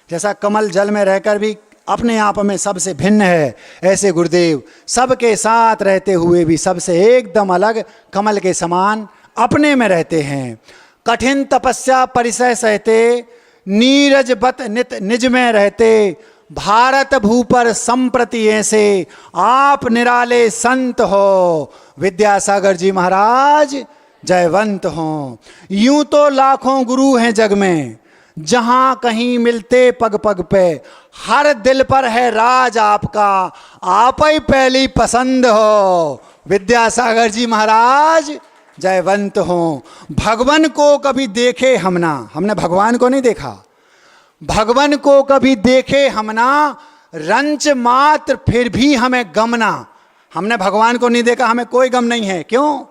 जैसा कमल जल में रहकर भी अपने आप में सबसे भिन्न है, ऐसे गुरुदेव सबके साथ रहते हुए भी सबसे एकदम अलग कमल के समान अपने में रहते हैं। कठिन तपस्या परिसय सहते, नीरज बत नित निज में रहते। भारत भू पर संप्रति ऐसे आप निराले संत हो। विद्यासागर जी महाराज जयवंत हो। यूं तो लाखों गुरु हैं जग में, जहां कहीं मिलते पग पग पे। हर दिल पर है राज आपका, आप ही पहली पसंद हो। विद्यासागर जी महाराज जयवंत हो। भगवान को कभी देखे हम ना, हमने भगवान को नहीं देखा, भगवान को कभी देखे हम ना। रंच मात्र फिर भी हमें गम ना। हमने भगवान को नहीं देखा, हमें कोई गम नहीं है। क्यों?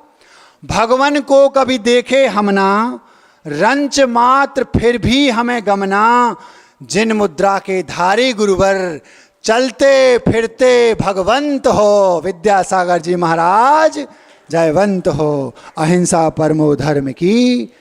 भगवान को कभी देखे हम ना, रंच मात्र फिर भी हमें गमना। जिन मुद्रा के धारी गुरुवर, चलते फिरते भगवंत हो। विद्यासागर जी महाराज जयवंत हो। अहिंसा परमो धर्म की